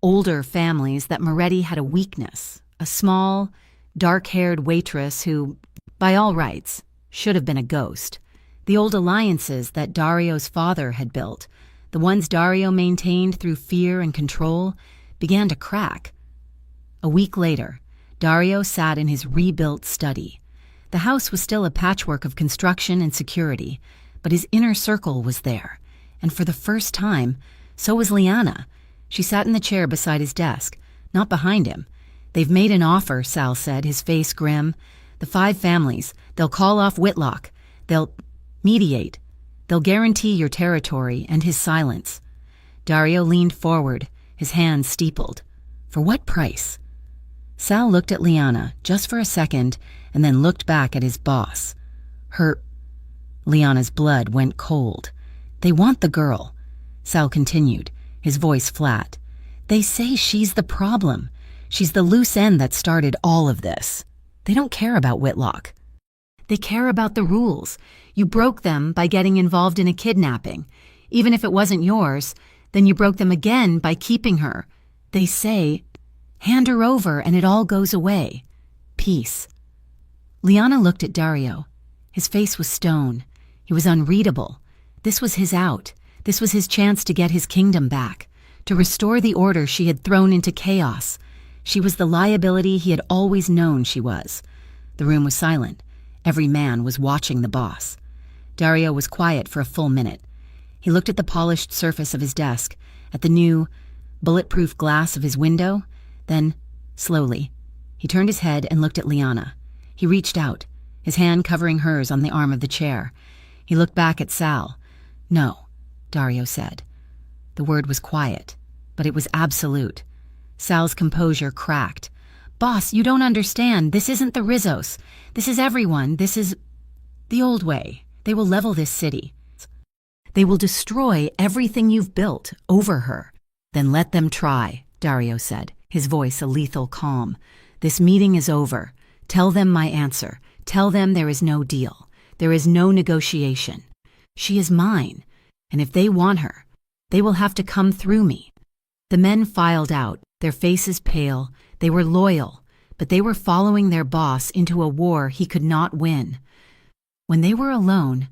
S1: older families that Moretti had a weakness, a small, dark-haired waitress who, by all rights, should have been a ghost. The old alliances that Daario's father had built, the ones Daario maintained through fear and control, began to crack. A week later, Daario sat in his rebuilt study. The house was still a patchwork of construction and security, but his inner circle was there, and for the first time, so was Liana. She sat in the chair beside his desk, not behind him. "They've made an offer," Sal said, his face grim. "The 5 families, they'll call off Whitlock. They'll mediate. They'll guarantee your territory and his silence." Daario leaned forward, his hands steepled. "For what price?" Sal looked at Liana just for a second and then looked back at his boss. Liana's blood went cold. "They want the girl," Sal continued, his voice flat. "They say she's the problem. She's the loose end that started all of this. They don't care about Whitlock. They care about the rules. You broke them by getting involved in a kidnapping. Even if it wasn't yours, then you broke them again by keeping her. They say, hand her over and it all goes away. Peace." Liana looked at Daario. His face was stone. He was unreadable. This was his out. This was his chance to get his kingdom back, to restore the order she had thrown into chaos. She was the liability he had always known she was. The room was silent. Every man was watching the boss. Daario was quiet for a full minute. He looked at the polished surface of his desk, at the new, bulletproof glass of his window. Then, slowly, he turned his head and looked at Liana. He reached out, his hand covering hers on the arm of the chair. He looked back at Sal. "No," Daario said. The word was quiet, but it was absolute. Sal's composure cracked. "Boss, you don't understand. This isn't the Rizzos. This is everyone. This is the old way. They will level this city. They will destroy everything you've built over her." "Then let them try," Daario said, his voice a lethal calm. "This meeting is over. Tell them my answer. Tell them there is no deal. There is no negotiation. She is mine, and if they want her, they will have to come through me." The men filed out, their faces pale. They were loyal, but they were following their boss into a war he could not win. When they were alone,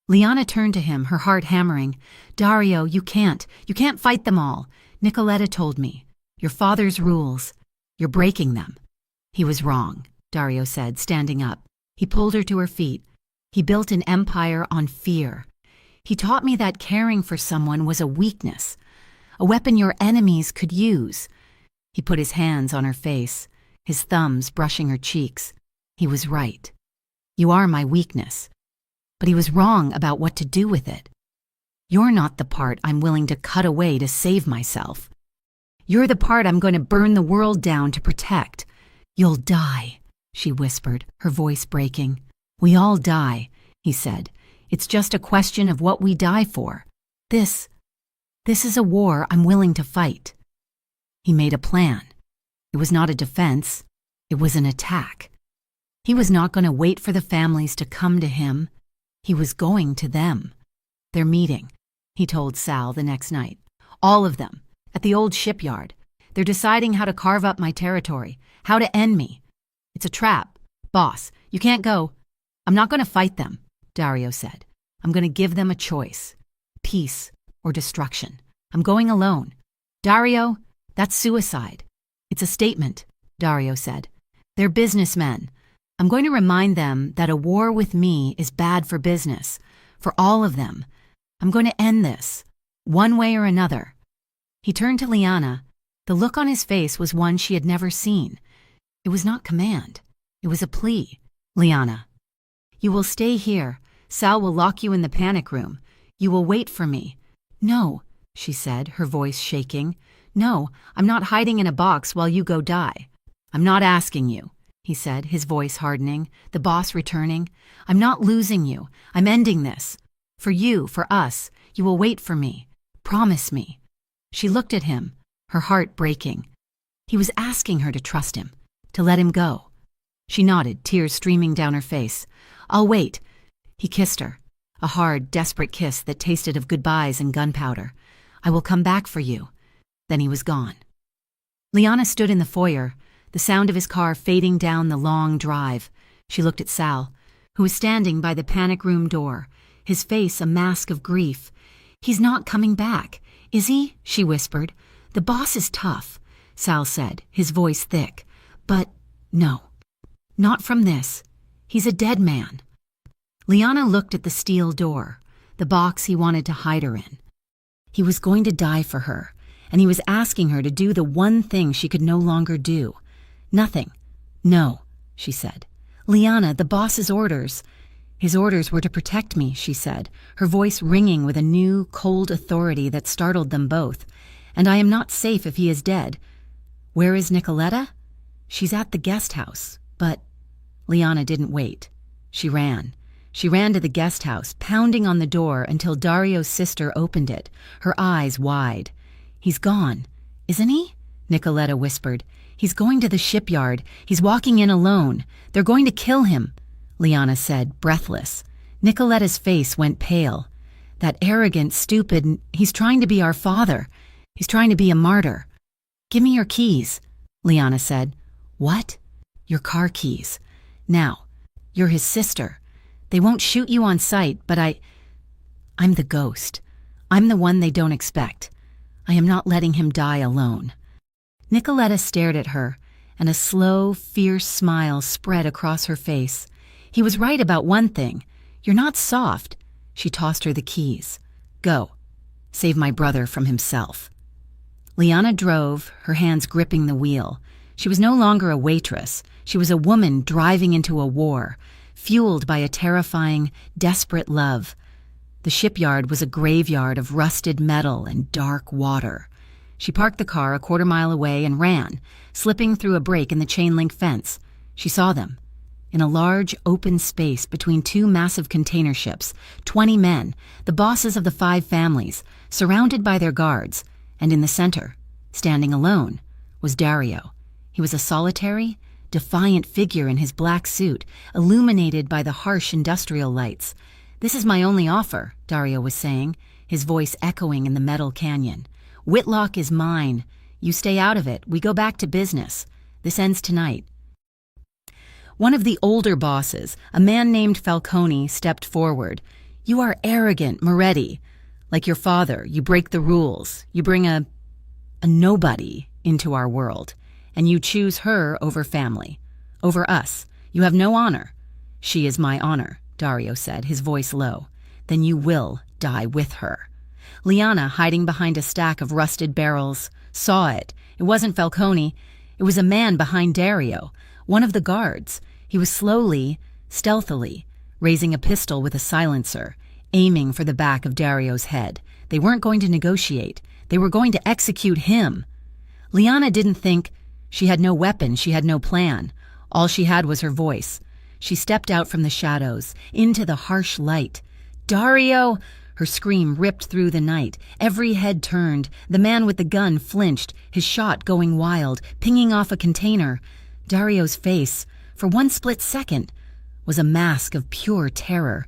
S1: Liana turned to him, her heart hammering. "Daario, you can't fight them all. Nicoletta told me. Your father's rules. You're breaking them." "He was wrong," Daario said, standing up. He pulled her to her feet. "He built an empire on fear. He taught me that caring for someone was a weakness, a weapon your enemies could use." He put his hands on her face, his thumbs brushing her cheeks. "He was right. You are my weakness." But he was wrong about what to do with it. You're not the part I'm willing to cut away to save myself. You're the part I'm going to burn the world down to protect. You'll die, she whispered, her voice breaking. We all die, he said. It's just a question of what we die for. This is a war I'm willing to fight. He made a plan. It was not a defense. It was an attack. He was not going to wait for the families to come to him. He was going to them. They're meeting, he told Sal the next night. All of them, at the old shipyard. They're deciding how to carve up my territory, how to end me. It's a trap. Boss, you can't go. I'm not going to fight them, Daario said. I'm going to give them a choice. Peace or destruction. I'm going alone. Daario, that's suicide. It's a statement, Daario said. They're businessmen. I'm going to remind them that a war with me is bad for business, for all of them. I'm going to end this, one way or another. He turned to Liana. The look on his face was one she had never seen. It was not command. It was a plea. Liana, you will stay here. Sal will lock you in the panic room. You will wait for me. No, she said, her voice shaking. No, I'm not hiding in a box while you go die. I'm not asking you, he said, his voice hardening, the boss returning. I'm not losing you. I'm ending this. For you, for us, you will wait for me. Promise me. She looked at him, her heart breaking. He was asking her to trust him, to let him go. She nodded, tears streaming down her face. I'll wait. He kissed her, a hard, desperate kiss that tasted of goodbyes and gunpowder. I will come back for you. Then he was gone. Liana stood in the foyer, the sound of his car fading down the long drive. She looked at Sal, who was standing by the panic room door, his face a mask of grief. He's not coming back, is he? She whispered. The boss is tough, Sal said, his voice thick. But no, not from this. He's a dead man. Liana looked at the steel door, the box he wanted to hide her in. He was going to die for her, and he was asking her to do the one thing she could no longer do. Nothing. No, she said. Liana, the boss's orders. His orders were to protect me, she said, her voice ringing with a new, cold authority that startled them both. And I am not safe if he is dead. Where is Nicoletta? She's at the guest house, but... Liana didn't wait. She ran. She ran to the guest house, pounding on the door until Daario's sister opened it, her eyes wide. He's gone, isn't he? Nicoletta whispered. He's going to the shipyard. He's walking in alone. They're going to kill him, Liana said, breathless. Nicoletta's face went pale. That arrogant, stupid, he's trying to be our father. He's trying to be a martyr. Give me your keys, Liana said. What? Your car keys. Now, you're his sister. They won't shoot you on sight, but I'm the ghost. I'm the one they don't expect. I am not letting him die alone. Nicoletta stared at her, and a slow, fierce smile spread across her face. He was right about one thing. You're not soft. She tossed her the keys. Go. Save my brother from himself. Liana drove, her hands gripping the wheel. She was no longer a waitress. She was a woman driving into a war, fueled by a terrifying, desperate love. The shipyard was a graveyard of rusted metal and dark water. She parked the car a quarter-mile away and ran, slipping through a break in the chain-link fence. She saw them. In a large, open space between two massive container ships, 20 men, the bosses of the 5 families, surrounded by their guards, and in the center, standing alone, was Daario. He was a solitary, defiant figure in his black suit, illuminated by the harsh industrial lights. This is my only offer, Daario was saying, his voice echoing in the metal canyon. Whitlock is mine. You stay out of it. We go back to business. This ends tonight. One of the older bosses, a man named Falcone, stepped forward. You are arrogant, Moretti. Like your father, you break the rules. You bring a nobody into our world. And you choose her over family. Over us. You have no honor. She is my honor, Daario said, his voice low. Then you will die with her. Liana, hiding behind a stack of rusted barrels, saw it. It wasn't Falcone. It was a man behind Daario, one of the guards. He was slowly, stealthily, raising a pistol with a silencer, aiming for the back of Daario's head. They weren't going to negotiate. They were going to execute him. Liana didn't think. She had no weapon, she had no plan. All she had was her voice. She stepped out from the shadows, into the harsh light. "Daario!" Her scream ripped through the night. Every head turned. The man with the gun flinched, his shot going wild, pinging off a container. Daario's face, for one split second, was a mask of pure terror.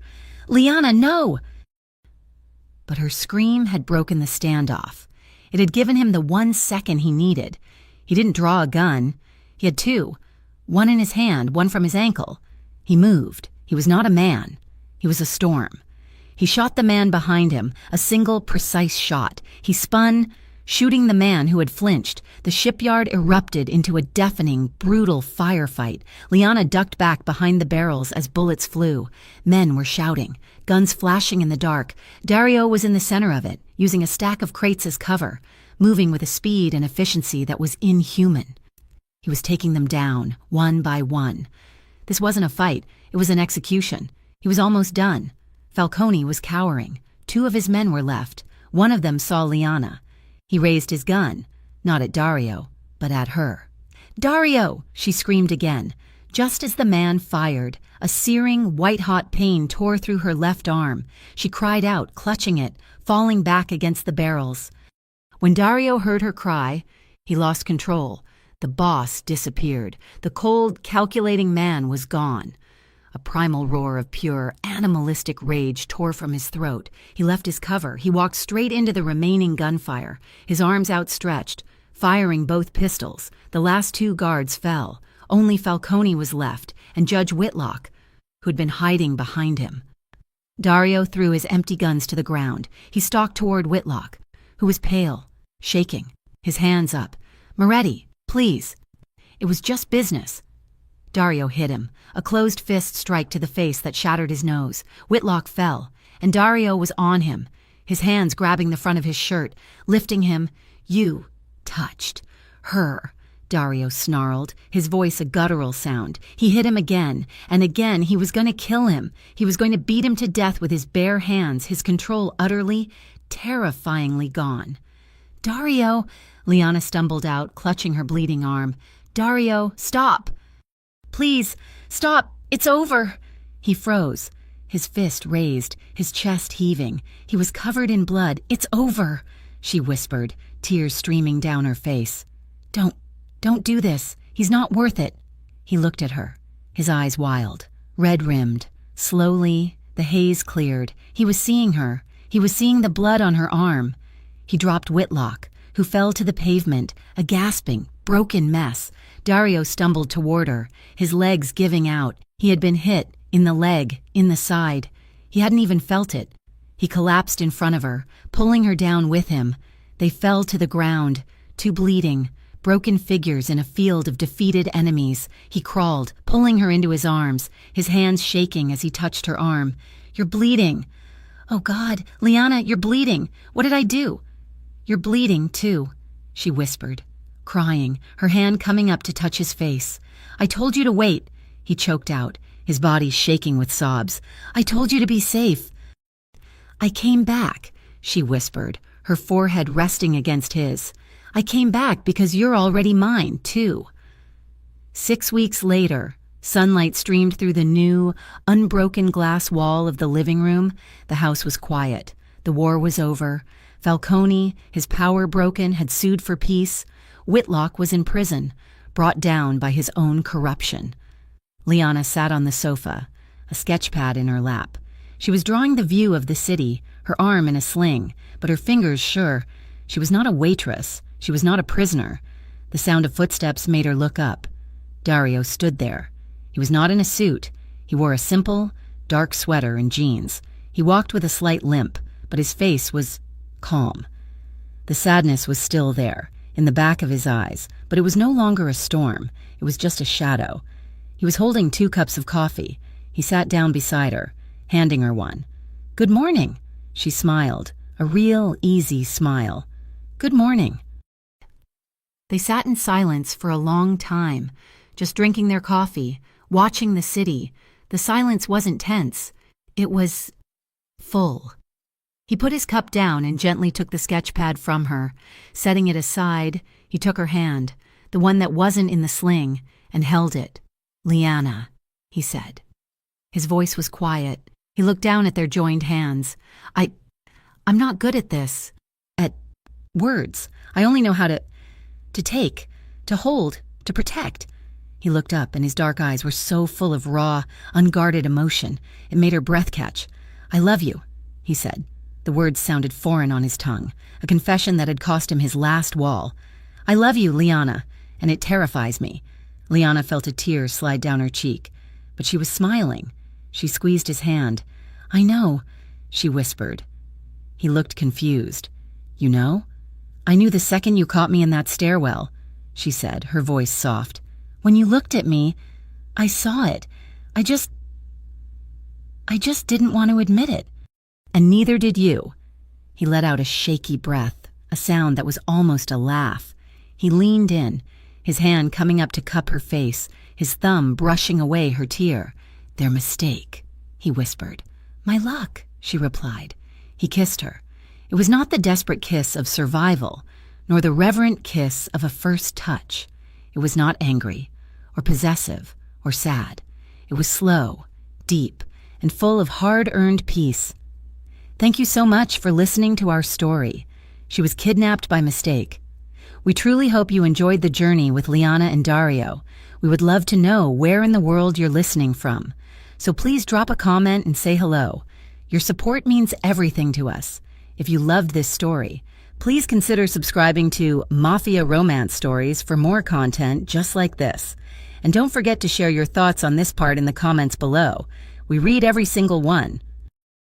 S1: "Liana, no!" But her scream had broken the standoff. It had given him the 1 second he needed. He didn't draw a gun. He had two, one in his hand, one from his ankle. He moved. He was not a man. He was a storm. He shot the man behind him, a single, precise shot. He spun, shooting the man who had flinched. The shipyard erupted into a deafening, brutal firefight. Liana ducked back behind the barrels as bullets flew. Men were shouting, guns flashing in the dark. Daario was in the center of it, using a stack of crates as cover, moving with a speed and efficiency that was inhuman. He was taking them down, one by one. This wasn't a fight, it was an execution. He was almost done. Falcone was cowering. 2 of his men were left. One of them saw Liana. He raised his gun, not at Daario, but at her. "Daario!" she screamed again. Just as the man fired, a searing, white-hot pain tore through her left arm. She cried out, clutching it, falling back against the barrels. When Daario heard her cry, he lost control. The boss disappeared. The cold, calculating man was gone. A primal roar of pure, animalistic rage tore from his throat. He left his cover. He walked straight into the remaining gunfire, his arms outstretched, firing both pistols. The last 2 guards fell. Only Falcone was left, and Judge Whitlock, who had been hiding behind him. Daario threw his empty guns to the ground. He stalked toward Whitlock, who was pale, shaking, his hands up. "Moretti, please." It was just business. Daario hit him, a closed fist strike to the face that shattered his nose. Whitlock fell, and Daario was on him, his hands grabbing the front of his shirt, lifting him. "You touched her," Daario snarled, his voice a guttural sound. He hit him again, and again. He was going to kill him. He was going to beat him to death with his bare hands, his control utterly, terrifyingly gone. "Daario!" Liana stumbled out, clutching her bleeding arm. "Daario, stop! Please, stop! It's over!" He froze, his fist raised, his chest heaving. He was covered in blood. "It's over," she whispered, tears streaming down her face. Don't do this. He's not worth it." He looked at her, his eyes wild, red-rimmed. Slowly, the haze cleared. He was seeing her. He was seeing the blood on her arm. He dropped Whitlock, who fell to the pavement, a gasping, broken mess. Daario stumbled toward her, his legs giving out. He had been hit, in the leg, in the side. He hadn't even felt it. He collapsed in front of her, pulling her down with him. They fell to the ground, 2 bleeding, broken figures in a field of defeated enemies. He crawled, pulling her into his arms, his hands shaking as he touched her arm. "You're bleeding." "Oh God, Liana, you're bleeding. What did I do?" "You're bleeding, too," she whispered, crying, her hand coming up to touch his face. "I told you to wait," he choked out, his body shaking with sobs. "I told you to be safe." "I came back," she whispered, her forehead resting against his. "I came back because you're already mine, too." 6 weeks later, sunlight streamed through the new, unbroken glass wall of the living room. The house was quiet. The war was over. Falcone, his power broken, had sued for peace. Whitlock was in prison, brought down by his own corruption. Liana sat on the sofa, a sketchpad in her lap. She was drawing the view of the city, her arm in a sling, but her fingers sure. She was not a waitress. She was not a prisoner. The sound of footsteps made her look up. Daario stood there. He was not in a suit. He wore a simple, dark sweater and jeans. He walked with a slight limp, but his face was calm. The sadness was still there, in the back of his eyes, but it was no longer a storm. It was just a shadow. He was holding 2 cups of coffee. He sat down beside her, handing her one. "Good morning," she smiled, a real, easy smile. "Good morning." They sat in silence for a long time, just drinking their coffee, watching the city. The silence wasn't tense. It was full. He put his cup down and gently took the sketch pad from her. Setting it aside, he took her hand, the one that wasn't in the sling, and held it. "Liana," he said. His voice was quiet. He looked down at their joined hands. I'm not good at this. At words. I only know how to take, to hold, to protect." He looked up, and his dark eyes were so full of raw, unguarded emotion, it made her breath catch. "I love you," he said. The words sounded foreign on his tongue, a confession that had cost him his last wall. "I love you, Liana, and it terrifies me." Liana felt a tear slide down her cheek, but she was smiling. She squeezed his hand. "I know," she whispered. He looked confused. "You know? I knew the second you caught me in that stairwell," she said, her voice soft. "When you looked at me, I saw it. I just didn't want to admit it." "And neither did you." He let out a shaky breath, a sound that was almost a laugh. He leaned in, his hand coming up to cup her face, his thumb brushing away her tear. "Their mistake," he whispered. "My luck," she replied. He kissed her. It was not the desperate kiss of survival, nor the reverent kiss of a first touch. It was not angry, or possessive, or sad. It was slow, deep, and full of hard-earned peace. Thank you so much for listening to our story. She was kidnapped by mistake. We truly hope you enjoyed the journey with Liana and Daario. We would love to know where in the world you're listening from. So please drop a comment and say hello. Your support means everything to us. If you loved this story, please consider subscribing to Mafia Romance Stories for more content just like this. And don't forget to share your thoughts on this part in the comments below. We read every single one.